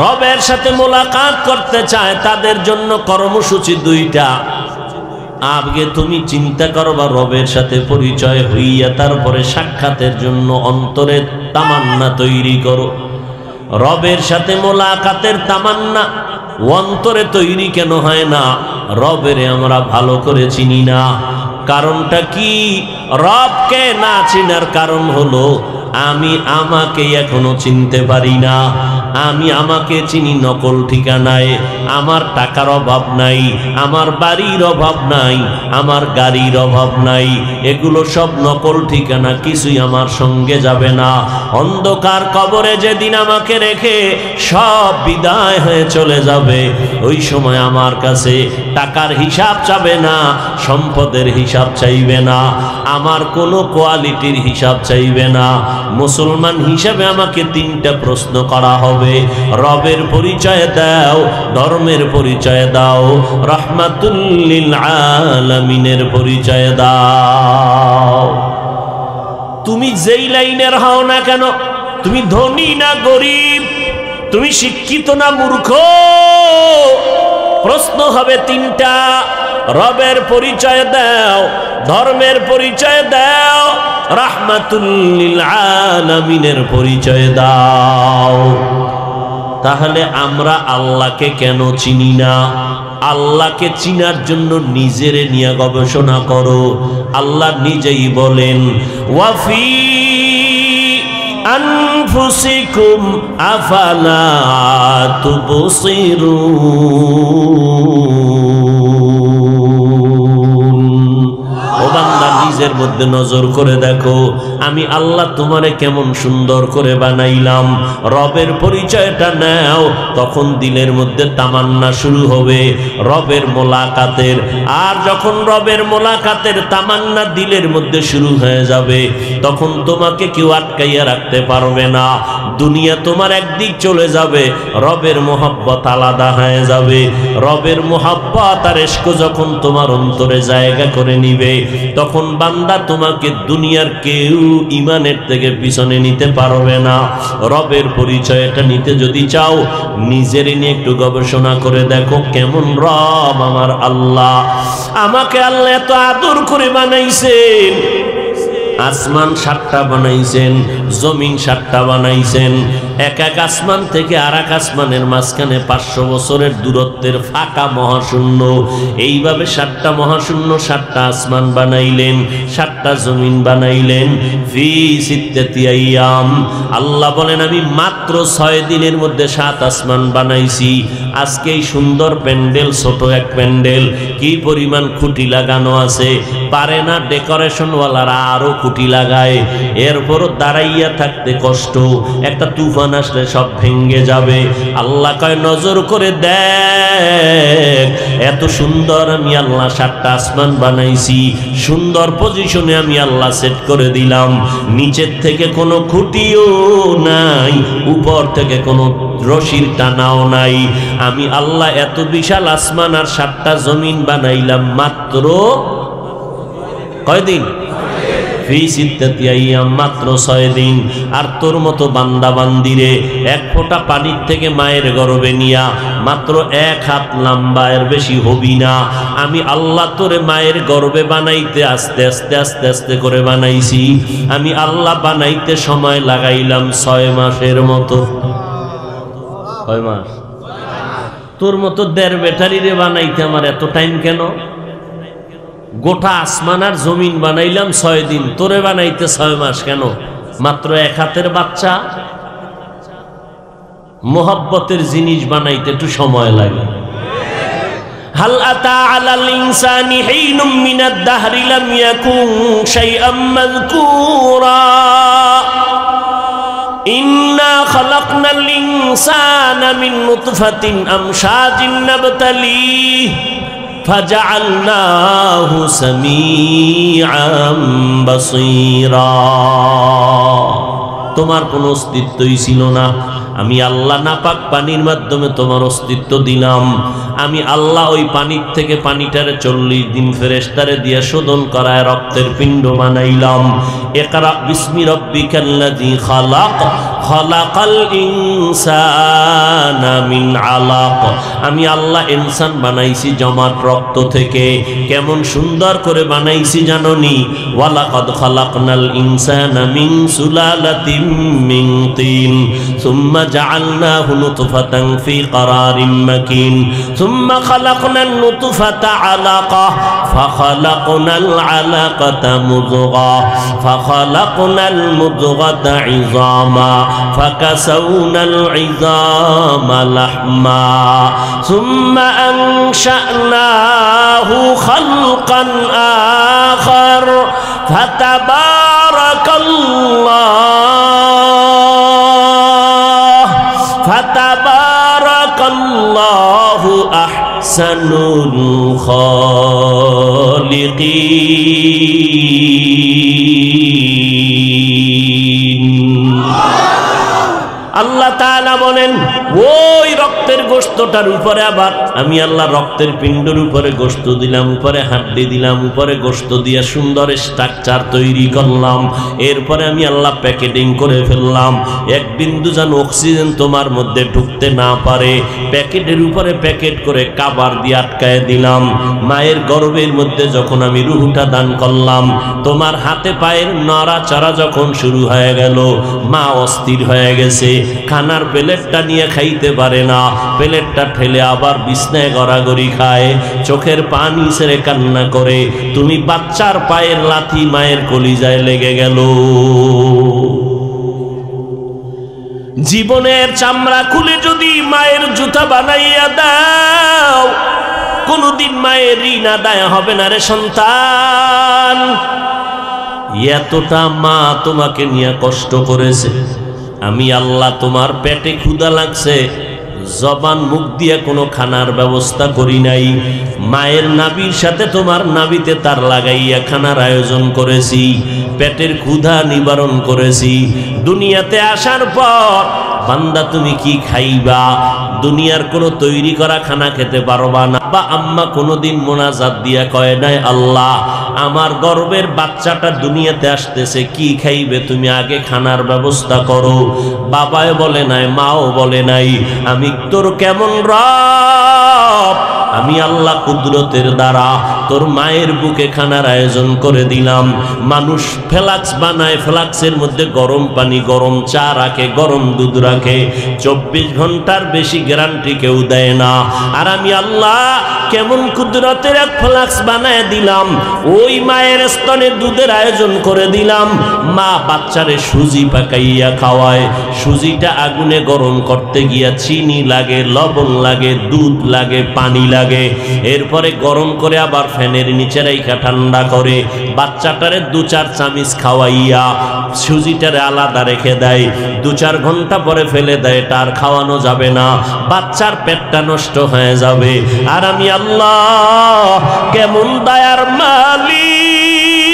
রবের সাথে মোলাকাত করতে চায়, তাদের জন্য কর্মসূচি দুইটা। আগে তুমি চিন্তা করবা রবের সাথে পরিচয় হইয়া তারপরে সাক্ষাতের জন্য অন্তরে তামান্না তৈরি করো। রবের সাথে মোলাকাতের তামান্না অন্তরে তৈরি কেন হয় না? রবেরে আমরা ভালো করে চিনি না। কারণটা কি? রবকে না চিনার কারণ হলো আমি আমাকে এখনো চিনতে পারি না। আমি আমাকে চিনি নকল ঠিকানায়। আমার টাকার অভাব নাই, আমার বাড়ির অভাব নাই, আমার গাড়ির অভাব নাই। এগুলো সব নকল ঠিকানা, কিছুই আমার সঙ্গে যাবে না। অন্ধকার কবরে যেদিন আমাকে রেখে সব বিদায় হয়ে চলে যাবে, ওই সময় আমার কাছে টাকার হিসাব চাবে না, সম্পদের হিসাব চাইবে না, আমার কোনো কোয়ালিটির হিসাব চাইবে না। মুসলমান হিসাবে আমাকে তিনটা প্রশ্ন করা হবে। রবের পরিচয় দাও, ধর্মের পরিচয় দাও, রাহমাতুল লিল আলামিনের পরিচয় দাও। তুমি যেই লাইনের হও না কেন, তুমি ধনী না গরিব, তুমি শিক্ষিত না মূর্খ, প্রশ্ন হবে তিনটা। রবের পরিচয় দাও, ধর্মের পরিচয় দাও, রাহমাতুল লিল আলামিনের পরিচয় দাও। তাহলে আমরা আল্লাহকে কেন চিনি না? আল্লাহকে চিনার জন্য নিজেরে নিয়ে গবেষণা করো। আল্লাহ নিজেই বলেন, ওয়াফি আনফুসিকুম আফালা তুবসিরুন। ও বান্দা, নিজের মধ্যে নজর করে দেখো আমি আল্লাহ তোমারে কেমন সুন্দর করে বানাইলাম। রবের পরিচয়টা নাও, তখন দিলের মধ্যে তামান্না শুরু হবে রবের মোলাকাতের। আর যখন রবের মোলাকাতের তামান্না দিলের মধ্যে শুরু হয়ে যাবে, তখন তোমাকে কেউ আটকাইয়া রাখতে পারবে না। দুনিয়া তোমার একদিক চলে যাবে, রবের মোহাব্বত আলাদা হয়ে যাবে। রবের মোহাব্বত আর ইশক যখন তোমার অন্তরে জায়গা করে নিবে, তখন বান্দা তোমাকে দুনিয়ার কেউ ইমানের থেকে পিছনে নিতে পারবে না। রবের পরিচয়টা নিতে যদি চাও, নিজের নিয়ে একটু গবেষণা করে দেখো কেমন রব আমার আল্লাহ। আমাকে আল্লাহ এত আদর করে বানাইছেন, আসমান 7টা বানাইছেন, জমিন 7টা বানাইছেন। এক এক আসমান থেকে আর এক আসমানের মাঝখানে 500 বছরের দূরত্বের ফাঁকা মহাশূন্য। এইভাবে 7টা মহাশূন্য, 7টা আসমান বানাইলেন, 7টা জমিন বানাইলেন। ফি সিত্তাতি আইয়াম, আল্লাহ বলেন আমি মাত্র 6 দিনের মধ্যে 7 আসমান বানাইছি। আজকে এই সুন্দর প্যান্ডেল, ছোট এক প্যান্ডেল, কি পরিমাণ খুঁটি লাগানো আছে, পারে না ডেকোরেশনওয়ালারা আরো খুঁটি লাগায়। এরপরও দাঁড়াইয়া থাকতে কষ্ট, একটা তুফান আসলে সব ভেঙ্গে যাবে। আল্লাহ কয় নজর করে দেখ, এত সুন্দর আমি আল্লাহ 7টা আসমান বানাইছি, সুন্দর পজিশনে আমি আল্লাহ সেট করে দিলাম। নিচের থেকে কোনো খুঁটিও নাই, উপর থেকে কোনো রশির টানাও নাই। আমি আল্লাহ এত বিশাল আসমান আর 7টা জমিন বানাইলাম মাত্র কয়দিন? ফি সিত্তাতি আইয়াম, মাত্র 6 দিন। আর তোর মতো বান্দা বান্দিরে এক ফোঁটা পানির থেকে মায়ের গর্ভে নিয়া মাত্র 1 হাত লম্বা, এর বেশি হবি না। আমি আল্লাহ তোরে মায়ের গর্ভে বানাইতে আস্তে আস্তে আস্তে আস্তে করে বানাইছি। আমি আল্লাহ বানাইতে সময় লাগাইলাম 6 মাসের মতো। কয় মাস? তোর মতো 1.5 ব্যাটারিরে বানাইতে আমার এত টাইম কেন? গোটা আসমান আর জমিন বানাইলাম 6 দিন, তোরে বানাইতে 6 মাস কেন? মাত্র 1 হাতের বাচ্চা। মোহাব্বতের জিনিস বানাইতে একটু সময় লাগে। হাল আতা আলাল ইনসানি হিনুম মিনাদ দাহরি লাম ইয়াকুন শাইআম মাযকুরা ইন্না খালাকনাল ইনসানা মিন নুতফাতিন আমশাজিন নাবতালিহি ফাজআলনাহু সামিআম বাসীরা। তোমার কোনো অস্তিত্বই ছিল না, আমি আল্লাহ নাপাক পানির মাধ্যমে তোমার অস্তিত্ব দিলাম। আমি আল্লাহ ওই পানির থেকে পানিটারে 40 দিন ফেরেশতারে দিয়ে শোধন করায় রক্তের পিণ্ড বানাইলাম। ইকরা বিসমি রাব্বিকাল্লাযী খালাক, খালাকাল ইনসানা মিন আলাক। আমি আল্লাহ ইনসান বানাইছি জমাট রক্ত থেকে। কেমন সুন্দর করে বানাইছি জানোনি? ওয়ালাকাদ খালাকনাল ইনসানা মিন সুলালাতিন মিন তিন সুম্মা জাআলনাহু নুতফাতান ফি ক্বারারিম মাকিন সুম্মা খালাকনান নুতফাতা আলাকাহ ফাখালাকনাল আলাকাতা মুযগা ফাখালাকনাল মুযগাতা ইযামা ফাকাসাউনাল ইযামা লাহমা সুম্মা আনশা'নাহু খালকান আখার ফাতাবারাকাল্লাহু আহসানুল খালিকিন। আল্লাহ তাআলা বলেন ওই রক্তের গোশতটার উপরে আবার আমি আল্লাহ রক্তের পিণ্ডের উপরে গোশত দিলাম, উপরে হাড্ডি দিলাম, উপরে গোশত দিয়ে সুন্দর স্ট্রাকচার তৈরি করলাম। এরপরে আমি আল্লাহ প্যাকেটিং করে ফেললাম। এক বিন্দু যেন অক্সিজেন তোমার মধ্যে ঢুকতে না পারে, প্যাকেটের উপরে প্যাকেট করে কাবার দিয়ে আটকায় দিলাম। মায়ের গর্ভের মধ্যে যখন আমি রুহটা দান করলাম, তোমার হাতে পায়ের নড়াচড়া যখন শুরু হয়ে গেল, মা অস্থির হয়ে গেছে। খানার প্লেটটা নিয়ে খাইতে পারে না, প্লেটটা ঠেলে আবার বিছনায় গড়াগড়ি খায়, চোখের পানি ছেড়ে কান্না করে। তুমি বাচ্চার পায়ের লাথি মায়ের কলিজায় লেগে গেল। জীবনের চামড়া খুলে যদি মায়ের জুতা বানাইয়া দাও, কোনদিন মায়ের ঋণ আদায় হবে না রে সন্তান। এতটা মা তোমাকে নিয়ে কষ্ট করেছে, আমি আল্লাহ তোমার পেটে ক্ষুধা লাগছে, জবান মুখ দিয়ে কোনো খানার ব্যবস্থা করি নাই, মায়ের নাভির সাথে তোমার নাভিতে তার লাগাইয়া খানার আয়োজন করেছি, পেটের ক্ষুধা নিবারণ করেছি। দুনিয়াতে আসার পর বান্দা তুমি কি খাইবা? দুনিয়ার কোনো তৈরি করা খানা খেতে পারবা না। বা আম্মা কোনোদিন মোনাজাত দিয়া কয় নাই, আল্লাহ আমার গর্বের বাচ্চাটা দুনিয়াতে আসতেছে, কি খাইবে তুমি আগে খানার ব্যবস্থা করো। বাবাও বলে নাই, মাও বলে নাই। আমি তোর কেমন রব, আমি আল্লাহ কুদরতের দ্বারা তোর মায়ের বুকে খানার আয়োজন করে দিলাম। মানুষ ফ্লাক্স বানায়, ফ্লাক্সের মধ্যে গরম পানি, গরম চা রাখে, গরম দুধ রাখে, 24 ঘন্টার বেশি গ্যারান্টি কেউ দেয় না। আর আমি আল্লাহ কেমন কুদরতের এক ফ্লাক্স বানায় দিলাম, ওই মায়ের স্তনে দুধের আয়োজন করে দিলাম। মা বাচ্চারে সুজি পাকাইয়া খাওয়ায়, সুজিটা আগুনে গরম করতে গিয়া চিনি লাগে, লবণ লাগে, দুধ লাগে, পানি লাগে, এরপরে গরম করে আবার ফ্যানের নিচে রাইখা ঠান্ডা করে বাচ্চাটারে 2-4 চামচ খাওয়াইয়া সুজিটারে আলাদা রেখে দেয়। 2-4 ঘন্টা পরে ফেলে দেয়, তার খাওয়ানো যাবে না, বাচ্চার পেটটা নষ্ট হয়ে যাবে। আর আমি আল্লাহ কেমন দয়ার মালিক,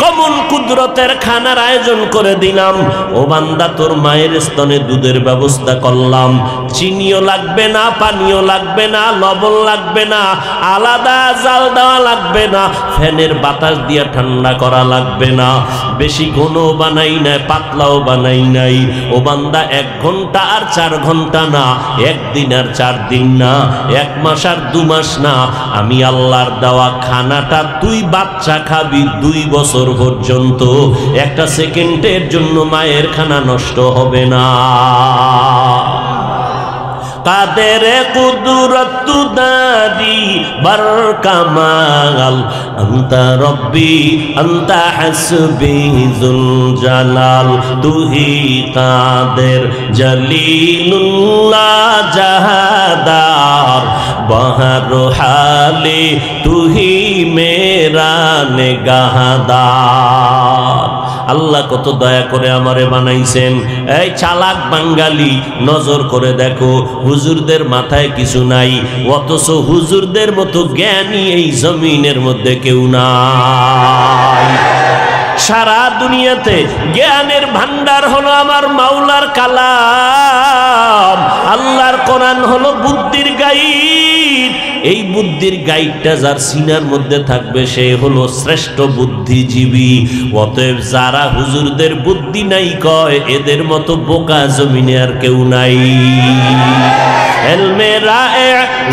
কেমন কুদরতের খানার আয়োজন করে দিলাম। ও বান্দা তোর মায়ের স্তনে দুধের ব্যবস্থা করলাম, চিনিও লাগবে না, পানিও লাগবে না, লবণ লাগবে না, আলাদা জাল দেওয়া লাগবে না, ফ্যানের বাতাস দিয়ে ঠান্ডা করা লাগবে না, বেশি ঘন বানাই নাই, পাতলাও বানাই নাই। ও বান্দা 1 ঘন্টা আর 4 ঘন্টা না, 1 দিন আর 4 দিন না, 1 মাস আর 2 মাস না, আমি আল্লাহর দেওয়া খানাটা তুই বাচ্চা খাবি 2 বছর পর্যন্ত। একটা সেকেন্ডের জন্য মায়ের খানা নষ্ট হবে না। কাদের কুদরত দারি বার কামাল, আনতা রব্বি আনতা হাসবি যুল জালাল, তুহি কাদের জলিলুল্লাহ জাহাদার, বহর হালে তুহি মেরা নেগাহদার। আল্লাহ কত দয়া করে আমারে বানাইছেন। এই চালাক বাঙালি, নজর করে দেখো, হুজুরদের মাথায় কিছু নাই, অথচ হুজুরদের মতো জ্ঞানী এই জমিনের মধ্যে কেউ নাই। সারা দুনিয়াতে জ্ঞানের ভান্ডার হলো আমার মাওলার কালাম, আল্লাহর কোরআন হলো বুদ্ধির গাইড। এই বুদ্ধির গাইডটা যার সিনার মধ্যে থাকবে সে হলো শ্রেষ্ঠ বুদ্ধিজীবী। অতএব যারা হুজুরদের বুদ্ধি নাই কয়, এদের মতো বোকা জমিনে আর কেউ নাই। এলমে রায়ে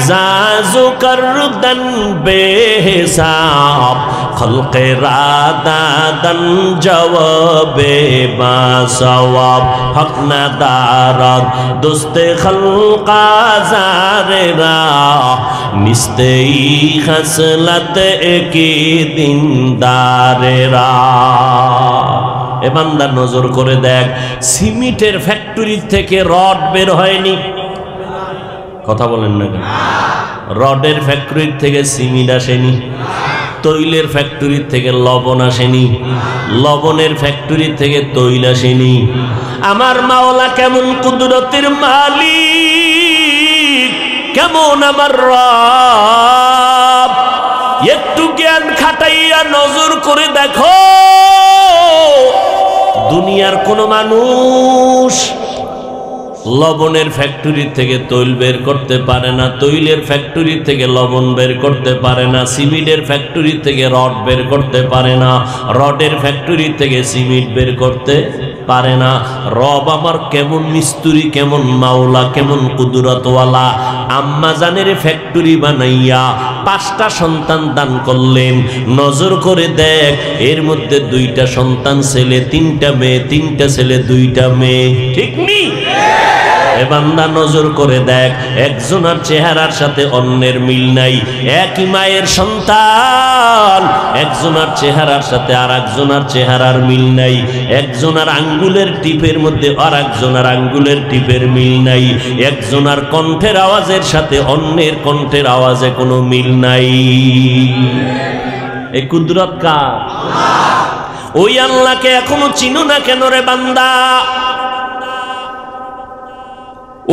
জাজু করদন বেহিসাব, খলকে রাদাদন জওয়াবে বাসওয়াব, হক না দারাদ দোস্তে খলকা জারেরা, নিস্তেই খসলত একি দিনদারেরা। এ বান্দা নজর করে দেখ, সিমেন্টের ফ্যাক্টরি থেকে রড বের হয়নি, কথা বলেন না কেন? রডের ফ্যাক্টরি থেকে সিমেন্ট আসেনি, তৈলের ফ্যাক্টরি থেকে লবণ আসেনি, লবণের ফ্যাক্টরি থেকে তৈল আসেনি। আমার মাওলা কেমন কুদরতের মালিক, কেমন আমার রব। একটু জ্ঞান খাটাইয়া নজর করে দেখো, দুনিয়ার কোন মানুষ লবণের ফ্যাক্টরি থেকে তৈল বের করতে পারে না, তৈলের ফ্যাক্টরি থেকে লবণ বের করতে পারে না, সিমেন্টের ফ্যাক্টরি থেকে রড বের করতে পারে না, রডের ফ্যাক্টরি থেকে সিমেন্ট বের করতে পারে না। রব আমার কেমন মিস্ত্রি, কেমন মাওলা, কেমন কুদরতওয়ালা। আম্মা জানের ফ্যাক্টরি বানাইয়া 5টা সন্তান দান করলেন। নজর করে দেখ, এর মধ্যে 2টা সন্তান ছেলে, 3টা মেয়ে, 3টা ছেলে, 2টা মেয়ে, ঠিক নেই? এ বান্দা নজর করে দেখ, একজনের চেহারার সাথে অন্যের মিল নাই। একই মায়ের সন্তান, একজনের চেহারার সাথে আর একজনের চেহারার মিল নাই। একজনের আঙ্গুলের টিপের মধ্যে আর একজনের আঙ্গুলের টিপের মিল নাই। একজনের কণ্ঠের আওয়াজের সাথে অন্যের কণ্ঠের আওয়াজে কোনো মিল নাই। এই কুদরত কার? ওই আল্লাহকে এখনো চিনো না কেন রে বান্দা?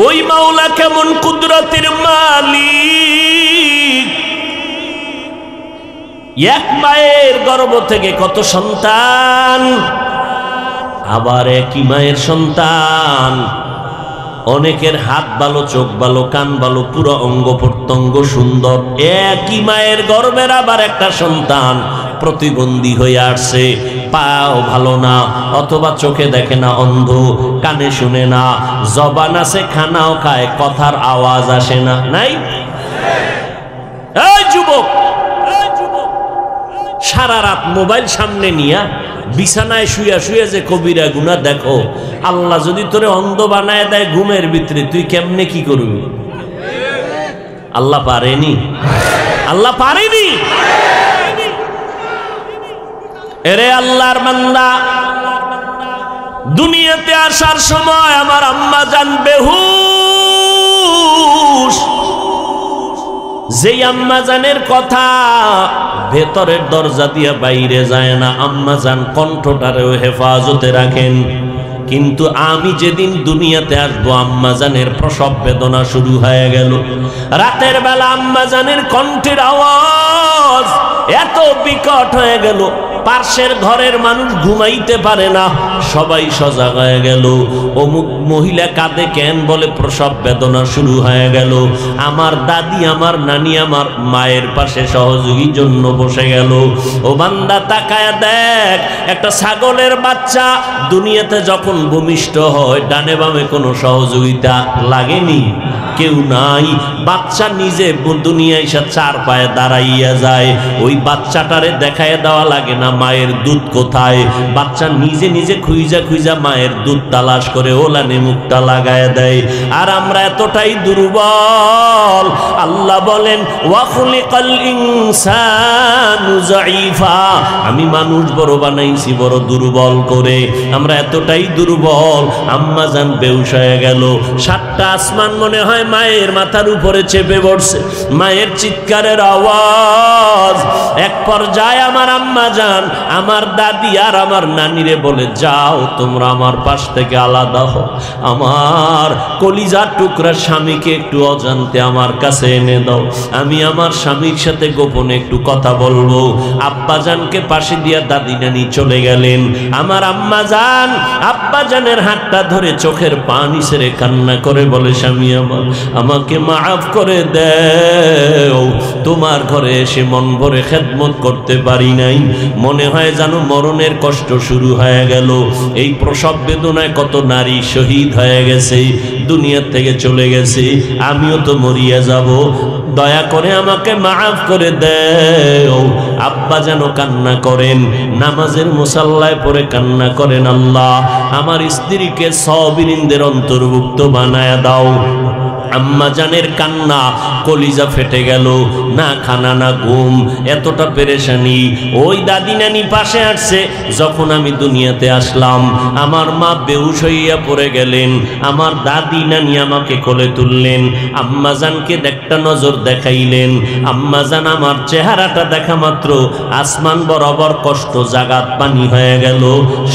ওই মাওলা কেমন কুদরতের মালিক, এক মায়ের গর্ভ থেকে কত সন্তান, আবার একই মায়ের সন্তান। অনেকের হাত ভালো, চোখ ভালো, কান ভালো, পুরো অঙ্গ প্রত্যঙ্গ সুন্দর, একই মায়ের গর্ভের আবার একটা সন্তান প্রতিবন্ধী হয়ে আসছে, পাও ভালো না, অথবা চোখে দেখে না, অন্ধ, কানে শুনে না, জবান আছে, খানাও খায়, কথার আওয়াজ আসে না। নাই? এই যুবক, সারা রাত মোবাইল সামনে নিয়া বিছানায় শুয়া শুয়ে যে কবিরা গুনাহ দেখো, আল্লাহ যদি তোরে অন্ধ বানায় দেয় ঘুমের ভিতরে, তুই কেমনে কি করবি? আল্লাহ পারেনি? আল্লাহ পারেনি? এরে আল্লাহর বান্দা, দুনিয়াতে আসার সময় আমার আম্মা জান বেহুশ। যেই আম্মা জানের কথা ভেতরের দরজা দিয়ে বাইরে যায় না, আম্মা জান কণ্ঠটারেও হেফাজতে রাখেন। কিন্তু আমি যেদিন দুনিয়াতে আসবো, আম্মা জানের প্রসব বেদনা শুরু হয়ে গেল। রাতের বেলা আম্মা জানের কণ্ঠের আওয়াজ এত বিকট হয়ে গেল, পাশের ঘরের মানুষ ঘুমাইতে পারে না, সবাই সজাগ হয়ে গেল। অমুক মহিলা কাঁদে কেন? বলে প্রসব বেদনা শুরু হয়ে গেল। আমার দাদি, আমার নানি, আমার মায়ের পাশে সহযোগীর জন্য বসে গেল। ও বান্দা তাকায় দেখ, একটা ছাগলের বাচ্চা দুনিয়াতে যখন ভূমিষ্ঠ হয়, ডানে বামে কোনো সহযোগিতা লাগেনি, কেউ নাই। বাচ্চা নিজে দুনিয়ায় এসে চার পায়ে দাঁড়াইয়া যায়, ওই বাচ্চাটারে দেখায় দেওয়া লাগে না মায়ের দুধ কোথায়। বাচ্চা নিজে নিজে খুঁজা খুঁজা মায়ের দুধ তালাশ করে ওলানে মুখটা লাগায় দেয়। আর আমরা এতটাই দুর্বল, আল্লাহ বলেন ওয়া খুলিকাল ইনসানু যায়ীফা, আমি মানুষ বড় বানাইছি বড় দুর্বল করে। আমরা এতটাই দুর্বল, আম্মা জান বেহুশ হয়ে গেল। সাতটা আসমান মনে হয় মায়ের মাথার উপরে চেপে পড়ছে, মায়ের চিৎকারের আওয়াজ। এক পর্যায়ে আমার আম্মা জান, আমার দাদি আর আমার নানিরে বলে, যাও তোমরা আমার পাশ থেকে আলাদা হও, আমার কলিজার টুকরা স্বামীকে একটু অজান্তে আমার কাছে এনে দাও, আমি আমার স্বামীর সাথে গোপনে একটু কথা বলবো। আব্বা জানকে পাশে দিয়া দাদি নানি চলে গেলেন। আমার আম্মা জান আব্বা জানের হাতটা ধরে চোখের পানি ছেড়ে কান্না করে বলে, স্বামী আমার, আমাকে মাফ করে দেও, তোমার ঘরে এসে মন ভরে খেদমত করতে পারি নাই, মনে হয় জানো মরণের কষ্ট শুরু হয়ে গেল। এই প্রসব বেদনায় কত নারী শহীদ হয়ে গেছে, দুনিয়া থেকে চলে গেছে, আমিও তো মরিয়া যাব, দয়া করে আমাকে মাফ করে দেও। আব্বা যেন কান্না করেন, নামাজের মুসাল্লায় পড়ে কান্না করেন, আল্লাহ আমার স্ত্রীকে সাবিরিনদের অন্তর্ভুক্ত বানায়া দাও। আম্মা জানের কান্না, কলিজা ফেটে গেল, না খানা না ঘুম, এতটা পেরেশানি। ওই দাদি নানি পাশে আসছে। যখন আমি দুনিয়াতে আসলাম, আমার মা বেহুশ হইয়া পড়ে গেলেন, আমার দাদি নানি আমাকে কোলে তুললেন, আম্মা জানকে একটা নজর দেখাইলেন। আম্মা জান আমার চেহারাটা দেখা মাত্র আসমান বরাবর কষ্ট, জাগাত পানি হয়ে গেল।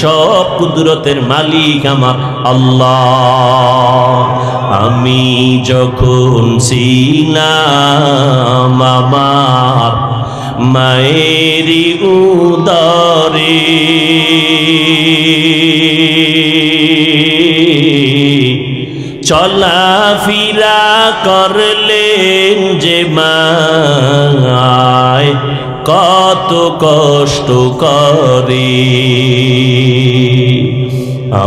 সব কুদরতের মালিক আমার আল্লাহ। আমি যখন ছিলাম আমার মায়েরি উদরে, চলাফেরা করলেন যে মায়, কত কষ্ট করে।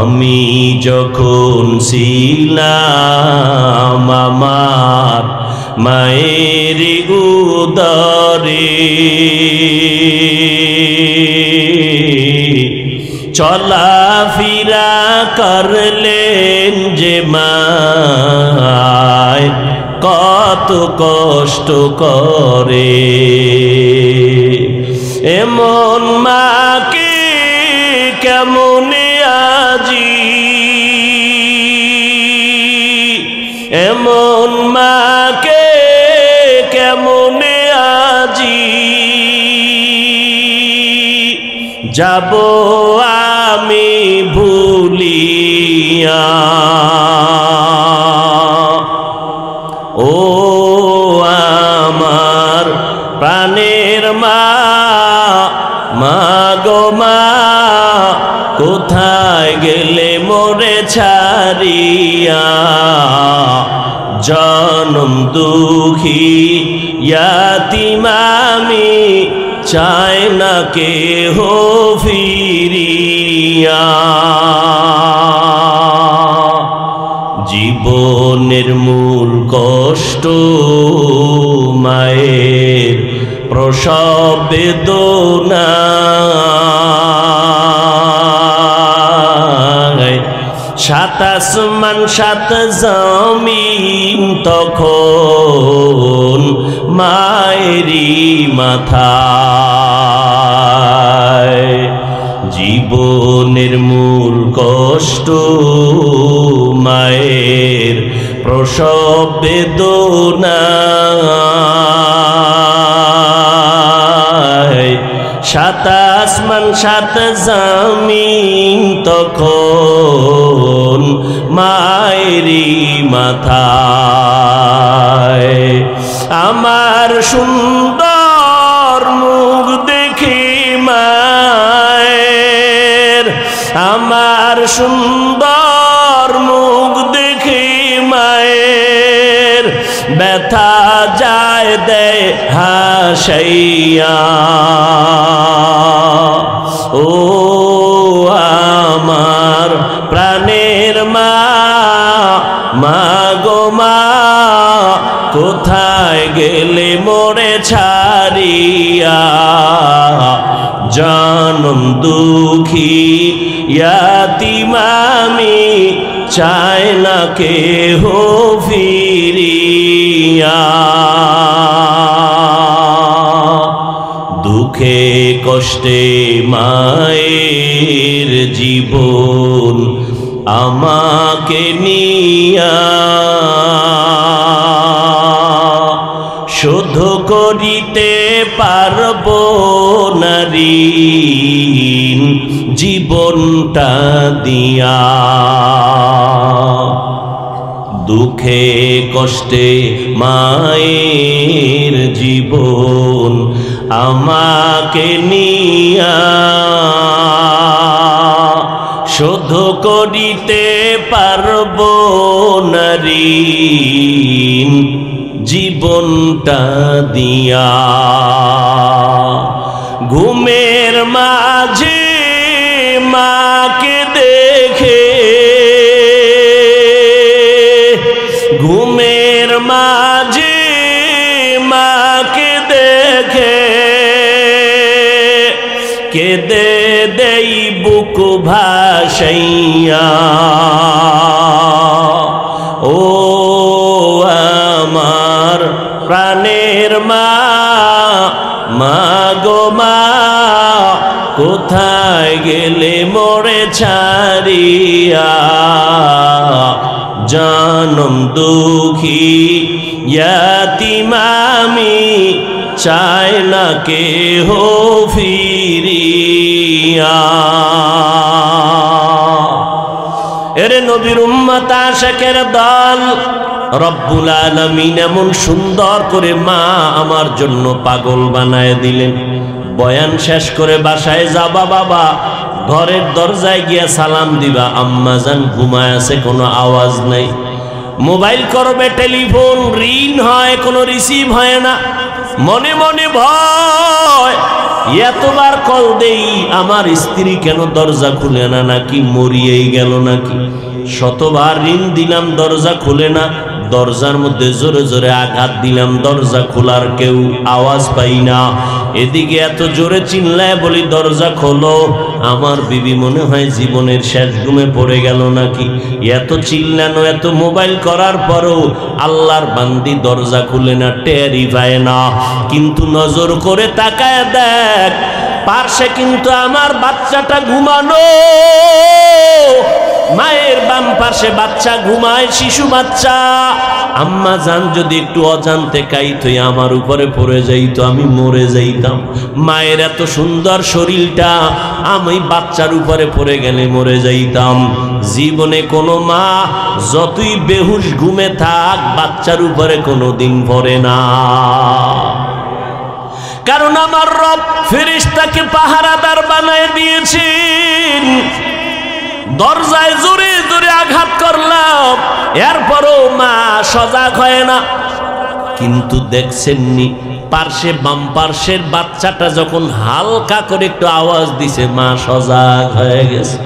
আমি যখন ছিলাম আমার মায়ের উদরে, চলাফেরা করলেন যে মায়, কত কষ্ট করে। এমন মাকে কেমনে আজি, এমন মাকে কেমনে আজি, যাব আমি ভুলিয়া। ও আমার প্রাণের মা, মা গো মা, কোথায় গেলে মোরে ছাড়িয়া? জনম দুঃখী ইয়াতীম আমি, চাই না কেহ ফিরিয়া। জীবনের মূল কষ্ট মায়ের প্রসব বেদনা। সাত আসমান সাত জমিন তখন মায়েরই মাথায়। জীবনের মূল কষ্ট মায়ের প্রসব বেদনা। সাত আসমান সাত জমিন তখন মায়েরই মাথায়। আমার সুন্দর মুখ দেখে মায়ের, আমার সুন্দর মুখ দেখে মায়ের ব্যথা যায় দেয় হাসাইয়া। ও আমার প্রাণের মা, মা গো মা, কোথায় গেলে মোরে ছাড়িয়া? জনম দুঃখী ইয়াতীম আমি, চাই না কেহ ফিরিয়া। দুঃখে কষ্টে মায়ের জীবন আমাকে নিয়া, শোধ করিতে পারব না ঋণ জীবনটা দিয়া। দুঃখে কষ্টে মায়ের জীবন আমাকে নিয়া, শোধ করিতে পারব না ঋণ জীবনটা দিয়া। ঘুমের মাঝে মাকে দেখে, ঘুমের মাঝে মাকে দেখে কেঁদে দেই বুক ভাসাইয়া। ও আমার প্রাণের মা, মা গো মা, কোথায় গেলে মোরে ছাড়িয়া? জনম দুঃখী ইয়াতীম আমি, চাই না কেহ ফিরিয়া। এরে নবীর উম্মত আশিকের দল, রব্বুল আলামিন এমন সুন্দর করে মা আমার জন্য পাগল বানায় দিলেন। বয়ান শেষ করে বাসায় যাবা বাবা, ঘরের দরজায় গিয়া সালাম দিবা, আম্মাজান ঘুমায় আছে, কোনো আওয়াজ নাই। মোবাইল করবে টেলিফোন, রিং হয়, কোনো রিসিভ হয় না। মনে মনে ভয়, এতবার কল দেই আমার স্ত্রী কেন দরজা খুলে না, নাকি মরিয়েই গেল নাকি। শতবার রিং দিলাম, দরজা খুলে না। দরজার মধ্যে জোরে জোরে আঘাত দিলাম, দরজা খোলার কেউ আওয়াজ পাই না। এদিকে এত জোরে চিল্লায় বলি দরজা খোলো, আমার বিবি মনে হয় জীবনের শেষ ঘুমে পড়ে গেল নাকি। এত চিল্লানো, এত মোবাইল করার পরও আল্লাহর বান্দি দরজা খুলে না, টেরই পায় না। কিন্তু নজর করে তাকায় দেখ, পার্শ্বে কিন্তু আমার বাচ্চাটা ঘুমানো। মায়ের বাম পাশে বাচ্চা ঘুমায়, শিশু বাচ্চা। আম্মা জান যদি একটু অজান্তে কাইতো আমার উপরে পড়ে যাইতো, আমি মরে যাইতাম। মায়ের এত সুন্দর শরীরটা, আমি বাচ্চার উপরে পড়ে গেলে মরে যাইতাম। জীবনে কোনো মা যতই বেহুশ ঘুমে থাক, বাচ্চার উপরে কোনো দিন পড়ে না। কারণ আমার রব ফেরেশতাকে পাহারাদার বানায় দিয়েছেন। দরজায় জোরে জোরে আঘাত করলাম, এরপরও মা সজাগ হয় না। কিন্তু দেখছেননি পার্শ্বে বাম পার্শ্বের বাচ্চাটা যখন হালকা করে একটু আওয়াজ দিছে, মা সজাগ হয়ে গেছে।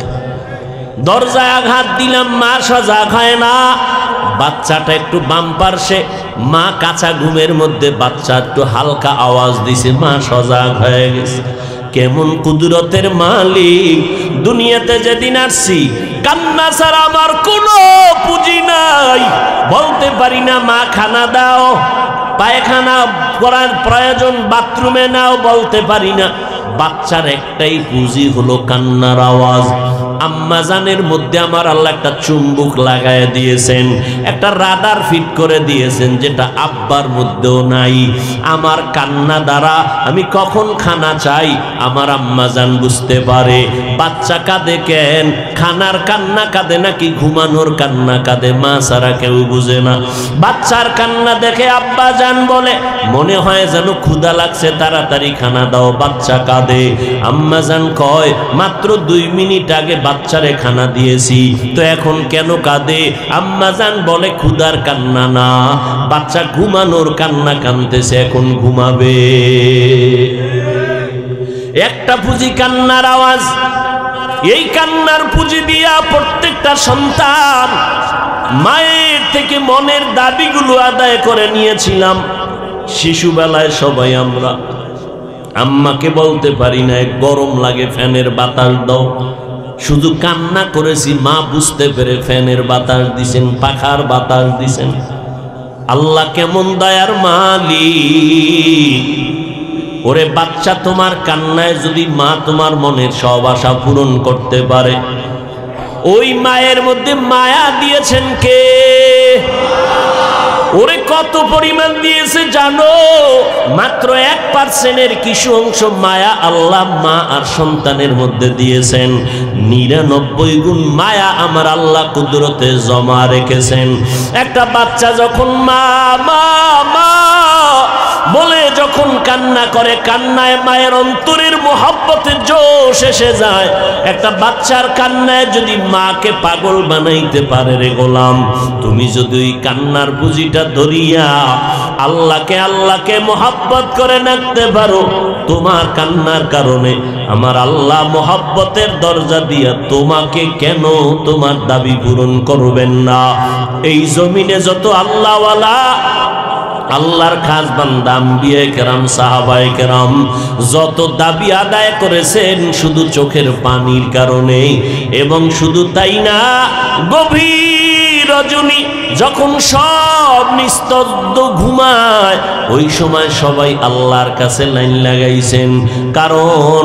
দরজায় আঘাত দিলাম, মা সজাগ হয় না। বাচ্চাটা একটু বাম পার্শ্বে, মা কাঁচা ঘুমের মধ্যে, বাচ্চা একটু হালকা আওয়াজ দিছে, মা সজাগ হয়ে গেছে। কেমন কুদরতের মালিক! দুনিয়াতে যেদিন আসছি, কান্না ছাড়া আমার কোনো পুঁজি নাই। বলতে পারি না মা খানা দাও, পায়খানা করার প্রয়োজন, বাথরুমে নাও, বলতে পারি না। বাচ্চার একটাই পুঁজি হলো কান্নার আওয়াজ। আম্মা জানের মধ্যে আমার আল্লাহ একটা চুম্বক লাগায় দিয়েছেন, একটা রাডার ফিট করে দিয়েছেন, যেটা আব্বার মধ্যেও নাই। আমার কান্না দ্বারা আমি কখন খানা চাই আমার আম্মা জান বুঝতে পারে। বাচ্চা কাঁদে কেন? খানার কান্না কাঁদে নাকি ঘুমানোর কান্না কাঁদে, মা ছাড়া কেউ বুঝে না। বাচ্চার কান্না দেখে আব্বা জান বলে, মনে হয় যেন ক্ষুধা লাগছে, তাড়াতাড়ি খানা দাও। বাচ্চা কাঁদে, আম্মা জান কয়, মাত্র 2 মিনিট আগে বাচ্চারে খানা দিয়েছি, তো এখন কেন কাঁদে? আম্মা জান বলে, ক্ষুধার কান্না না, বাচ্চা ঘুমানোর কান্না কাঁদতেছে, এখন ঘুমাবে। একটা পুঁজি কান্নার আওয়াজ। এই কান্নার পুঁজি দিয়া প্রত্যেকটা সন্তান মায়ের থেকে মনের দাবিগুলো আদায় করে নিয়েছিলাম। শিশুবেলায় সবাই আমরা আম্মাকে বলতে পারি না, গরম লাগে, ফ্যানের বাতাস দাও। শুধু কান্না করেছি, মা বুঝতে পেরে ফ্যানের বাতাস দিছেন, পাখার বাতাস দিছেন। আল্লাহ কেমন দয়ার মালিক! ওরে বাচ্চা, তোমার কান্নায় যদি মা তোমার মনের সব আশা পূরণ করতে পারে, ওই মায়ের মধ্যে মায়া দিয়েছেন কে? ওরে কত পরিমাণ দিয়েছে জানো? মাত্র 1% কিছু অংশ মায়া আল্লাহ মা আর সন্তানের মধ্যে দিয়েছেন। 99 গুণ মায়া আমার আল্লাহ কুদরতে জমা রেখেছেন। একটা বাচ্চা যখন মা মা মা বলে যখন কান্না করে, কান্নায় মায়ের অন্তরের মোহাব্বতের জোশ এসে যায়। একটা বাচ্চার কান্নায় যদি মাকে পাগল বানাইতে পারে রে গোলাম, তুমি যদি ওই কান্নার পুঁজিটা ধরিয়া আল্লাহকে মোহাব্বত করে রাখতে পারো, তোমার কান্নার কারণে আমার আল্লাহ মোহাব্বতের দরজা দিয়া তোমাকে কেন তোমার দাবি পূরণ করবেন না? এই জমিনে যত আল্লাহওয়ালা, আল্লাহর খাস বান্দা, আম্বিয়া কেরাম, সাহাবায়ে কেরাম যত দাবি আদায় করেছেন শুধু চোখের পানির কারণে। এবং শুধু তাই না, গভীর রজনী যখন সব নিস্তব্ধ ঘুমায়, ওই সময় সবাই আল্লাহর কাছে লাইন লাগাইছেন। কারণ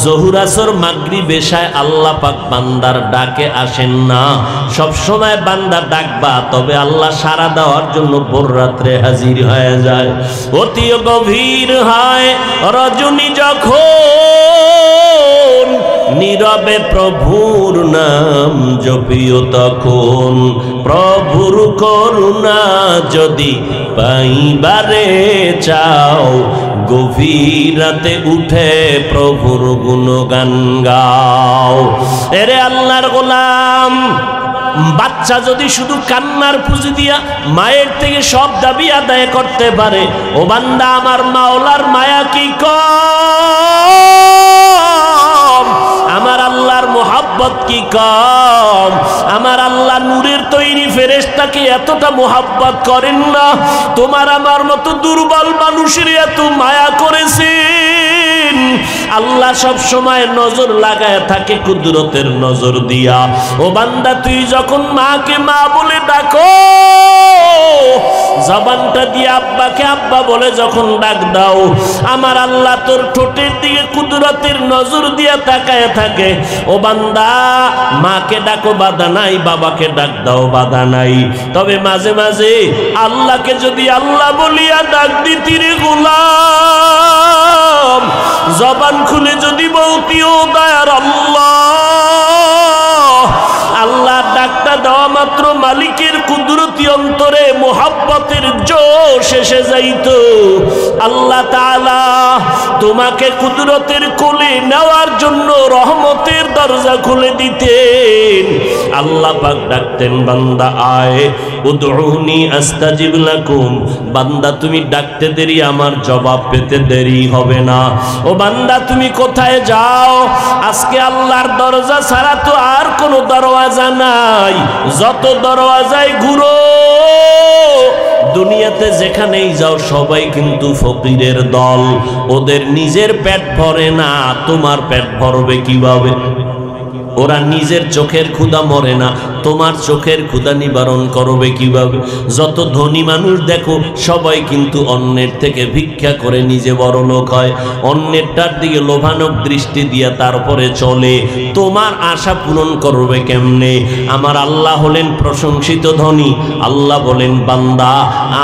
জহুর, আসর, মাগরিব, এশায় আল্লাহ পাক বান্দার ডাকে আসেন না। সব সময় বান্দা ডাকবা, তবে আল্লাহ সাড়া দেওয়ার জন্য ভোর রাত্রে হাজির হয়ে যায়। অতি গভীর হয় রজনী যখন, নীরবে প্রভুর নাম জপিও তখন। প্রভুর করুণা যদি পাইবারে চাও, গভীর রাতে উঠে প্রভুর গুণগান গাও। এরে আল্লাহর গোলাম, বাচ্চা যদি শুধু কান্নার পুঁজি দিয়া মায়ের থেকে সব দাবি আদায় করতে পারে, ও বান্দা আমার মাওলার মায়া কি কম? আমার আল্লাহর মোহাব্বত কি কম? আমার আল্লাহ নূরের তৈরি ফেরেশতাকে এতটা মোহাব্বত করেন না? তোমার আমার মতো দুর্বল মানুষের এত মায়া করেছেন। আল্লাহ আল্লাহ সব সময় নজর লাগায় থাকে কুদরতের নজর দিয়া। ও বান্দা, তুই যখন মাকে মা বলে ডাকো, জবানটা দিয়ে আব্বাকে আব্বা বলে যখন ডাক দাও, আমার আল্লাহ তোর ঠোঁটের দিকে কুদরতের নজর দিয়া তাকায় থাকে। ও বান্দা, মাকে ডাকো বাধা নাই, বাবাকে ডাক দাও বাধা নাই, তবে মাঝে মাঝে আল্লাহকে যদি আল্লাহ বলিয়া ডাক দিতি রে গোলাম, জবান খুলে যদি বলতিও দয়ার আল্লাহ, আল্লাহ ডাকটা দেওয়া মাত্র মালিকের কুদরতি অন্তরে মোহাব্বতের জোশ এসে যাইত। আল্লাহ তাআলা তোমাকে কুদরতের কোলে নেওয়ার জন্য রহমতের দরজা খুলে দিতেন। আল্লাহ পাক ডাকতেন, বান্দা আয়, উদউনি আস্তাজিব লাকুম, বান্দা তুমি ডাকতে দেরি, আমার জবাব পেতে দেরি হবে না। ও বান্দা, তুমি কোথায় যাও? আজকে আল্লাহর দরজা ছাড়া তো আর কোনো দরওয়াজা নাই। যত দরওয়াজায় ঘুরো, দুনিয়াতে যেখানেই যাও, সবাই কিন্তু ফকিরের দল। ওদের নিজের পেট ভরে না, তোমার পেট ভরবে কিভাবে? ওরা নিজের চোখের ক্ষুধা মরে না, তোমার চোখের ক্ষুধা নিবারণ করবে কিভাবে? যত ধনী মানুষ দেখো, সবাই কিন্তু অন্যের থেকে ভিক্ষা করে নিজে বড়লোক হয়, অন্যেরটার দিকে লোভানক দৃষ্টি দিয়া তারপরে চলে। তোমার আশা পূরণ করবে কেমনে? আমার আল্লাহ হলেন প্রশংসিত ধনী। আল্লাহ বলেন, বান্দা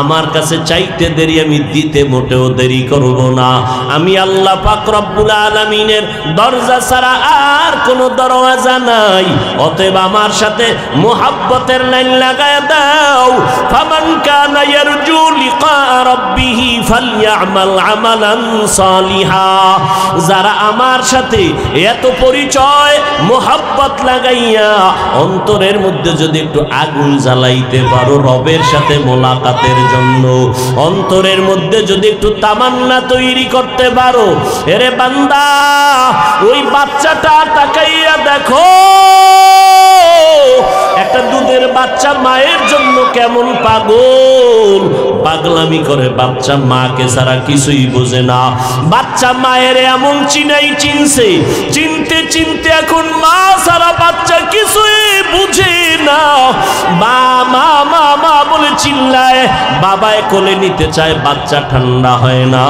আমার কাছে চাইতে দেরি, আমি দিতে মোটেও দেরি করব না। আমি আল্লাহ পাক রব্বুল আলামিনের দরজা ছাড়া আর কোনো দরওয়াজা নাই। অতএব আমার সাথে মুহাব্বতের লাইন লাগায় দাও। ফামান কানা ইয়ারজু লিকা রাব্বিহি ফালইআমাল আমালান সালিহা। যারা আমার সাথে এত পরিচয় মুহাব্বত লাগাইয়া অন্তরের মধ্যে যদি একটু আগুন জ্বালাইতে পারো রবের সাথে মোলাকাতের জন্য, অন্তরের মধ্যে যদি একটু তামান্না তৈরি করতে পারো, এরে বান্দা ওই বাচ্চাটা তাকাইয়া দেখো, একটা দুধের বাচ্চা মায়ের জন্য কেমন পাগল, পাগলামি করে। বাচ্চা মাকে ছাড়া কিছুই বোঝে না। বাচ্চা মায়ের এমন চিনাই চিনছে, চিনতে চিনতে এখন মা ছাড়া বাচ্চা কিছুই বুঝে না। মা মা মা মা বলে চিল্লায়, বাবায় কোলে নিতে চায়, বাচ্চা ঠান্ডা হয় না।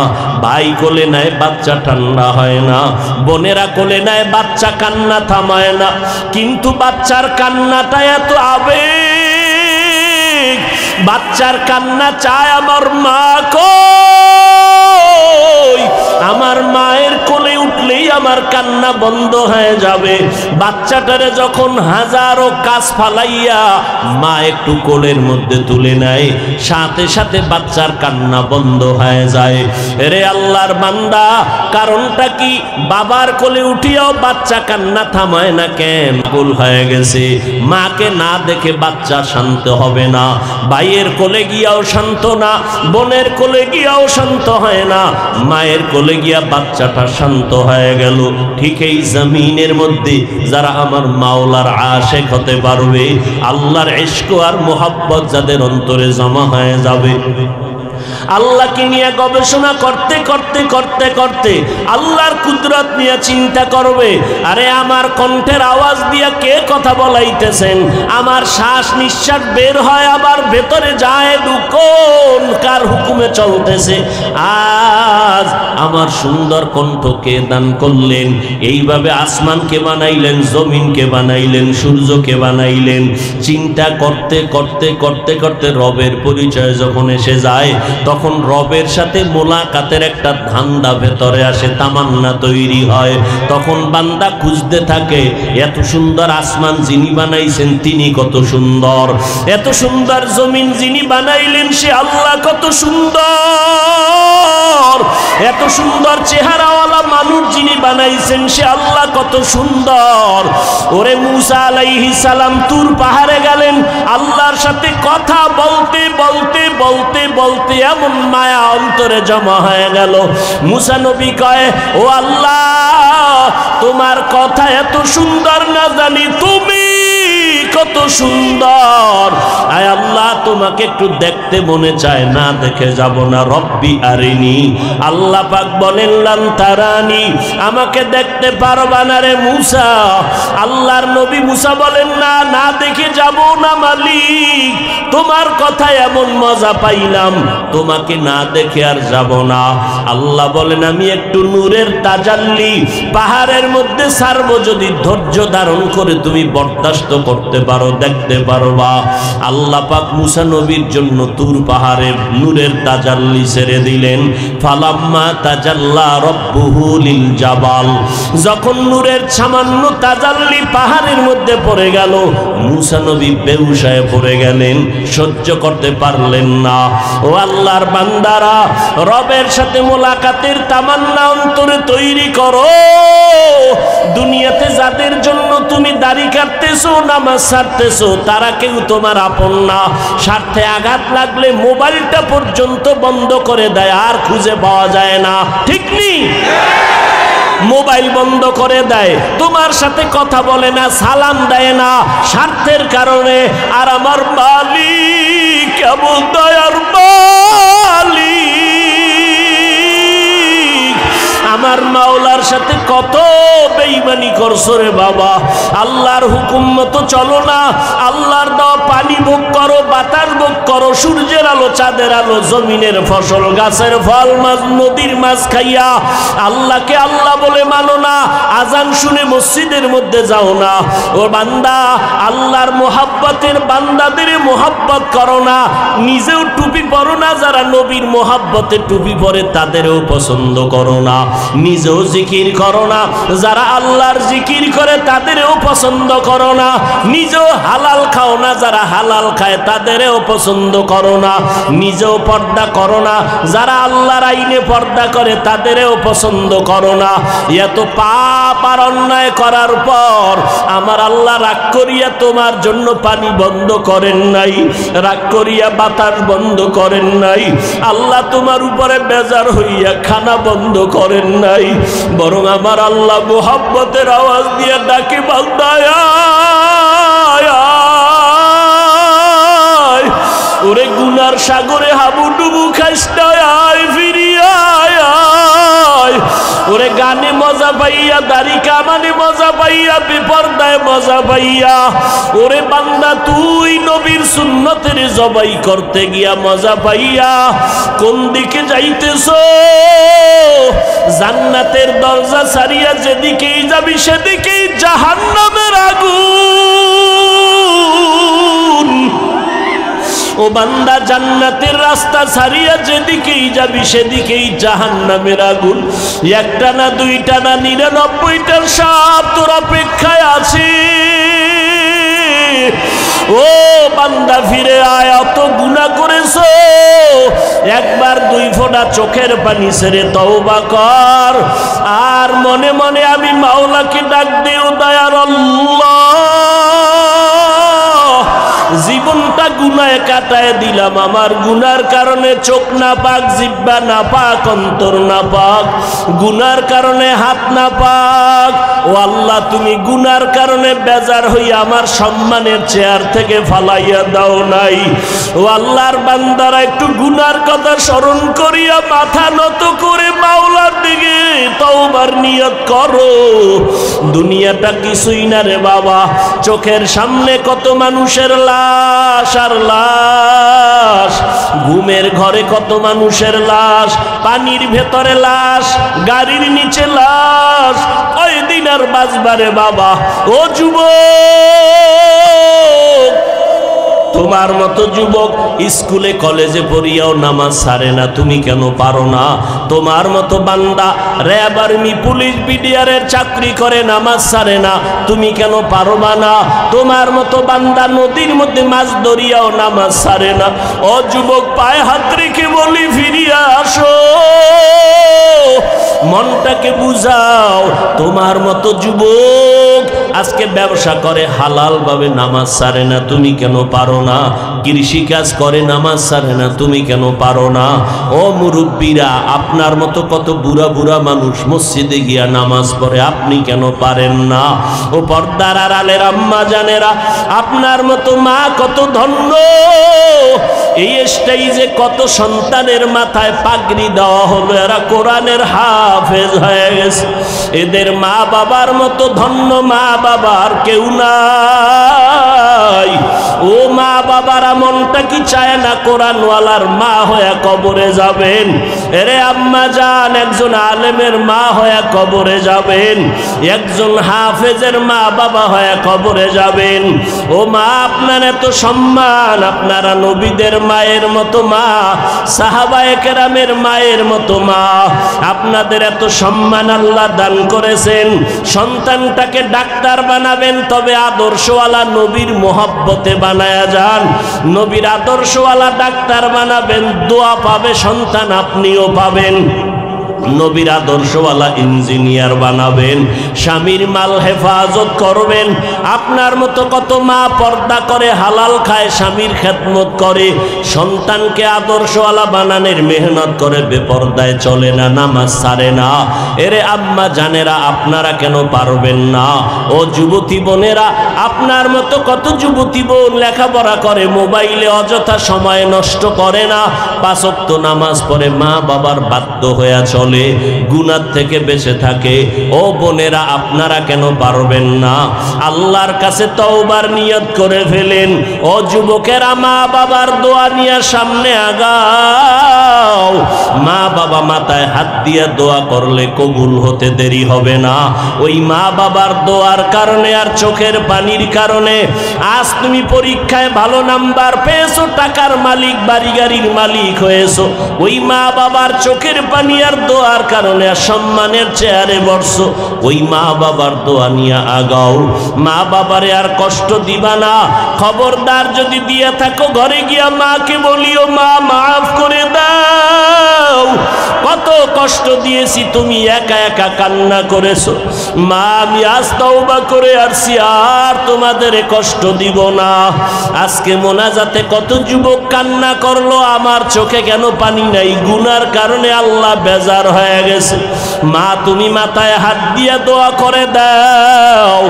ভাই কোলে নেয়, বাচ্চা ঠান্ডা হয় না। বোনেরা কোলে নেয়, বাচ্চা কান্না থামায় না। কিন্তু বাচ্চার কান্নাটা এত আবেগ, বাচ্চার কান্না চায় আমার মা কই, আমার মায়ের কোলে উঠলেই আমার কান্না বন্ধ হয়ে যাবে। বাচ্চাটারে যখন হাজারো কাজ ফালাইয়া মা একটু কোলের মধ্যে তুলে নেয়, সাথে সাথে বাচ্চার কান্না বন্ধ হয়ে যায়। রে আল্লাহর বান্দা, কারণটা কি? বাবার কোলে উঠিয়াও বাচ্চা কান্না থামায় না কেন? ভুল হয়ে গেছে। মাকে না দেখে বাচ্চা শান্ত হবে না, ভাইয়ের কোলে গিয়াও শান্ত না, বোনের কোলে গিয়াও শান্ত হয় না, মায়ের কোলে গিয়া বাচ্চাটা শান্ত হয়ে গেল। ঠিক এই জমিনের মধ্যে যারা আমার মাওলার আশিক হতে পারবে, আল্লাহর ইশক আর মোহাব্বত যাদের অন্তরে জমা হয়ে যাবে, আল্লাহকে নিয়ে গবেষণা করতে করতে করতে করতে আল্লাহর কুদরত নিয়ে চিন্তা করবে। আরে আমার কণ্ঠের আওয়াজ দিয়ে কে কথা বলাইতেছেন? আমার শ্বাস নিঃশ্বাস বের হয় আবার ভেতরে যায়, কোন কার হুকুমে চলতেছে? আজ আমার সুন্দর কণ্ঠ কে দান করলেন? এইভাবে আসমানকে বানাইলেন, জমিনকে বানাইলেন, সূর্যকে বানাইলেন। চিন্তা করতে করতে করতে করতে রবের পরিচয় যখন এসে যায়, তখন রবের সাথে মোলাকাতের একটা ধান্দা ভেতরে আসে, তামান্না তৈরি হয়। তখন বান্দা খুঁজতে থাকে, এত সুন্দর আসমান যিনি বানাইছেন তিনি কত সুন্দর, এত সুন্দর জমিন যিনি বানাইলেন সে আল্লাহ কত সুন্দর, এত সুন্দর চেহারাওয়ালা মানুষ যিনি বানাইছেন সে আল্লাহ কত সুন্দর। ওরে মুসা আলাইহিস সালাম তুর পাহাড়ে গেলেন, আল্লাহর সাথে কথা বলতে বলতে বলতে বলতে এমন মায়া অন্তরে জমা হয়ে গেল। মুসা নবী কয়, ও আল্লাহ, তোমার কথা এত সুন্দর না জানি তুমি কত সুন্দর। আয় আল্লাহ, তোমাকে একটু দেখতে মনে চায়, না দেখে যাব না। রব্বি আরিনি, আল্লাহ পাক বলেন লান তারানি, আমাকে দেখতে পারবা না রে মুসা। আল্লাহর নবী মুসা বলেন না, না দেখে যাব না মালিক, তোমার কথায় এমন মজা পাইলাম, তোমাকে না দেখে আর যাব না। আল্লাহ বলেন আমি একটু নূরের তাজাল্লি পাহাড়ের মধ্যে ছাড়বো, যদি ধৈর্য ধারণ করে তুমি বরদাস্ত করতে পারো, দেখতে পারবা। আল্লাহ পাক মুসা নবীর জন্য তুর পাহাড়ে নূরের তাজাল্লি ছেড়ে দিলেন। ফালাম্মা তাজাল্লা রব্বুহু লিল জাবাল, যখন নূরের সামান্য তাজাল্লি পাহাড়ের মধ্যে পড়ে গেল, মুসা নবী বেহুশ হয়ে পড়ে গেলেন, সহ্য করতে পারলেন না। ও আল্লাহর বান্দারা, রবের সাথে মোলাকাতের তামান্না অন্তরে তৈরি করো। দুনিয়াতে যাদের জন্য তুমি দাড়ি কাটতেছো, নামাজ ছাড়তেছো, তারা কেউ তোমার আপন না। স্বার্থে আঘাত লাগলে মোবাইলটা পর্যন্ত বন্ধ করে দেয়, আর খুঁজে পাওয়া যায় না, ঠিক নেই? মোবাইল বন্ধ করে দেয়, তোমার সাথে কথা বলে না, সালাম দেয় না, স্বার্থের কারণে। আর আমার মালিক কেমন দয়ার মালিক, আমার মাওলার সাথে কত বেঈমানি করছো রে বাবা। আল্লাহর হুকুম মতো চলো না, আল্লাহর দেওয়া পানি ভোগ করো, বাতাস ভোগ করো, সূর্যের আলো, চাঁদের আলো, জমিনের ফসল, গাছের ফল, মাছ, নদীর মাছ খাইয়া আল্লাহকে আল্লাহ বলে মানো না। আজান শুনে মসজিদের মধ্যে যাও না। ও বান্দা, আল্লাহর মোহাব্বতের বান্দাদের মোহাব্বত করো না, নিজেও টুপি পরো না, যারা নবীর মোহাব্বতে টুপি পরে তাদেরও পছন্দ করো না। নিজেও জিকির করো না, যারা আল্লাহর জিকির করে তাদেরও পছন্দ করো না। নিজেও হালাল খাও না, যারা হালাল খায় তাদেরও পছন্দ করো না। নিজেও পর্দা করো না, যারা আল্লাহর আইনে পর্দা করে তাদেরও পছন্দ করো না। এত পাপ আর অন্যায় করার পর আমার আল্লাহ রাগ করিয়া তোমার জন্য পানি বন্ধ করেন নাই, রাগ করিয়া বাতাস বন্ধ করেন নাই, আল্লাহ তোমার উপরে বেজার হইয়া খানা বন্ধ করেন নাই। বরং আমার আল্লাহ মোহাব্বতের আওয়াজ দিয়ে ডাকে, বান্দায় ওরে গুনার সাগরে হাবুডুবু খাইস না, আয় ফিরিয়া আয়। ওরে গানে মজা পাইয়া, দাড়ি কামানে মজা পাইয়া, বেপরদায় মজা পাইয়া, ওরে বান্দা তুই নবীর সুন্নতের জবাই করতে গিয়া মজা পাইয়া কোন দিকে যাইতেছ? জান্নাতের দরজা ছাড়িয়া যেদিকেই যাবি সেদিকেই জাহান্নামের আগুন। ও বান্দা, জান্নাতের রাস্তা ছাড়িয়া যেদিকেই যাবি সেদিকেই জাহান্নামের আগুন। একটা না, দুইটা না, 99টার সাপ তোর অপেক্ষায় আছে। ও বান্দা, ফিরে আয়, অত গুনাহ করেছো, একবার 2 ফোঁটা চোখের পানি ছেড়ে তওবা কর। আর মনে মনে আমি মাওলাকে ডাক দিও, দয়ার আল্লাহ, জীবনটা গুনায় কাটায় দিলাম, আমার গুনার কারণে চোখ না পাক, জিহ্বা না পাক, অন্তর না পাক, গুনার কারণে হাত না পাক। ও আল্লাহ, তুমি গুনার কারণে বেজার হইয়া আমার সম্মানের চেয়ার থেকে ফালাইয়া দাও নাই। ও আল্লাহর বান্দারা একটু গুনার কথা স্মরণ করিয়া মাথা নত করে মাওলার দিকে তওবার নিয়ত করো। দুনিয়াটা কিছুই না রে বাবা, চোখের সামনে কত মানুষের লাশ আর লাশ, ঘুমের ঘরে কত মানুষের লাশ, পানির ভেতরে লাশ, গাড়ির নিচে লাশ। ওই দিন আর বাঁচবারে বাবা। ও যুবক, তোমার মতো যুবক স্কুলে কলেজে পড়িয়াও নামাজ ছাড়ে না, তুমি কেন পারো না? তোমার মতো বান্দা র্যাব, আর্মি, পুলিশ, বিডিআরের চাকরি করে, নামাজ ছাড়ে না, তুমি কেন পারবা না? তোমার মতো বান্দা নদীর মধ্যে মাছ ধরিয়াও নামাজ ছাড়ে না। ও যুবক, পায়ে হাত রেখে বলি, ফিরিয়া আসো। মনটাকে বুঝাও। তোমার মতো যুবক আজকে ব্যবসা করে হালাল ভাবে নামাজ ছাড়ে না, তুমি কেন পারো না? কৃষিকাজ করে নামাজ ছাড়ে না, তুমি কেন পারো না? ও মুরব্বীরা, আপনার মতো কত বুড়া বুড়া মানুষ মসজিদে গিয়া নামাজ পড়ে, আপনি কেন পারেন না? ও পর্দার আড়ালের আম্মা জানেরা, আপনার মতো মা কত ধন্য। এই স্টেজে কত সন্তানের মাথায় পাগড়ি দেওয়া হলো, এরা কোরআনের হাফেজ হয়ে গেছে। এদের মা বাবার মতো ধন্য মা বাবার কেউ নাই। ও মা বাবারা, মনটা কি চায় না কোরআনওয়ালার মা হয়ে কবরে যাবেন? এরে আম্মা জান, একজন আলেমের মা হয়ে কবরে যাবেন, একজন হাফেজের মা বাবা হয়ে কবরে যাবেন। ও মা, আপনার এত সম্মান, আপনারা নবীদের মায়ের মতো মা, সাহাবায়ে কেরামের মায়ের মতো মা, আপনাদের এত সম্মান আল্লাহ দান করেছেন। সন্তানটাকে ডাক্তার বানাবেন, তবে আদর্শওয়ালা নবীর মোহাব্বতে বানায়া যান। নবীর আদর্শওয়ালা ডাক্তার বানাবেন, দোয়া পাবে সন্তান, আপনিও পাবেন। নবীর আদর্শওয়ালা ইঞ্জিনিয়ার বানাবেন, স্বামীর মাল হেফাজত করবেন। আপনার মতো কত মা পর্দা করে, হালাল খায়, স্বামীর খেদমত করে, সন্তানকে আদর্শওয়ালা বানানোর মেহনত করে, বেপর্দায় চলে না, নামাজ ছাড়ে না। এরে আম্মা জানেরা, আপনারা কেন পারবেন না? ও যুবতী বোনেরা, আপনার মতো কত যুবতী বোন লেখাপড়া করে, মোবাইলে অযথা সময় নষ্ট করে না, 5 ওয়াক্ত নামাজ পড়ে, মা বাবার বাধ্য হয়ে চলে, গুনাহ থেকে বেঁচে থাকে। ও বোনেরা, আপনারা কেন পারবেন না? আল্লাহর কাছে তওবার নিয়ত করে ফেলেন। ও যুবকেরা, মা বাবার দোয়া নিয়ে সামনে আগাও। মা বাবা মাথায় হাত দিয়ে দোয়া করলে কবুল হতে দেরি হবে না। ওই মা বাবার দোয়ার কারণে আর চোখের পানির কারণে আজ তুমি পরীক্ষায় ভালো নাম্বার পেয়েছো, টাকার মালিক, বাড়ি গাড়ির মালিক হয়েছো। ওই মা বাবার চোখের পানি আর দোয়ার কারণে সম্মানের চেয়ারে বসছো। ওই মা বাবার দোয়া নিয়ে আগাও। মা বাবারে আর কষ্ট দিবা না। খবরদার, যদি দিয়ে থাকো ঘরে গিয়া মাকে বলিও, মা মাফ করে দাও, কত কষ্ট দিয়েছি, তুমি একা একা কান্না করেছো। মা, আমি আজ তওবা করে আসছি, আর তোমাদের কষ্ট দিব না। আজকে মোনাজাতে কত যুবক কান্না করলো, আমার চোখে কেন পানি নাই? গুনার কারণে আল্লাহ বেজার হয়ে গেছে। মা, তুমি মাথায় হাত দিয়া দোয়া করে দাও।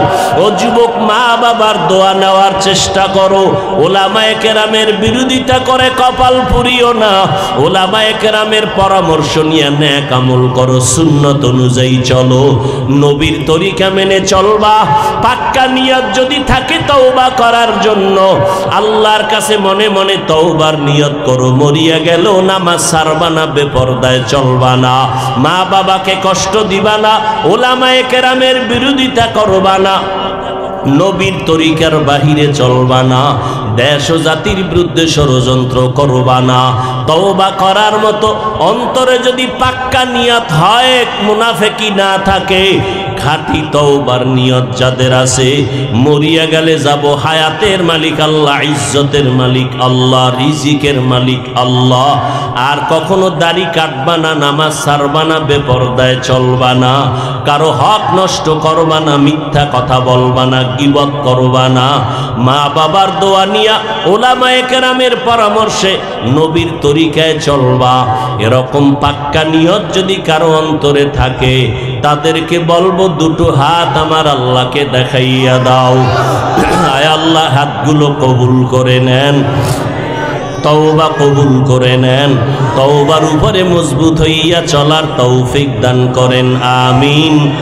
ও যুবক, মা বাবার দোয়া নেওয়ার চেষ্টা করো। ওলামায়ে কেরামের বিরোধিতা করে কপাল পুরিও না। ওলামায়ে কেরামের পরামর্শ নিয়ে নেক আমল করো, সুন্নত অনুযায়ী চলো, নবীর তরিকা মেনে চলবা। পাক্কা নিয়ত যদি থাকে তওবা করার জন্য, আল্লাহর কাছে মনে মনে তওবার নিয়ত করো। মরিয়া গেল নামাজ ছাড়বা না, বেপরদায় চলবা না, মা বাবাকে কষ্ট দিবা না, ওলামায়ে কেরামের বিরোধিতা করবা না, নবীর তরিকার বাহিরে চলবা না, দেশ ও জাতির বিরুদ্ধে ষড়যন্ত্র করবা না। তওবা করার মতো অন্তরে যদি পাক্কা নিয়ত হয়, মুনাফিকি না থাকে, খাঁটি তওবার নিয়ত যাদের আছে, মরিয়া গেলে যাব, হায়াতের মালিক আল্লাহ, ইজ্জতের মালিক আল্লাহ, রিজিকের মালিক আল্লাহ। আর কখনো দাড়ি কাটবা না, নামাজ ছাড়বা না, বেপরদায় চলবা না, কারো হক নষ্ট করবা না, মিথ্যা কথা বলবা না, গীবত করবা না। মা বাবার দোয়া নিয়া, ওলামায়ে কেরামের পরামর্শে নবীর তরিকায় চলবা। এরকম পাক্কা নিয়ত যদি কারো অন্তরে থাকে, তাদেরকে বলবো, দুটো হাত আমার আল্লাহকে দেখাইয়া দাও। আয় আল্লাহ, হাতগুলো কবুল করে নেন, তওবা কবুল করে নেন, তওবার উপরে মজবুত হইয়া চলার তৌফিক দান করেন, আমিন।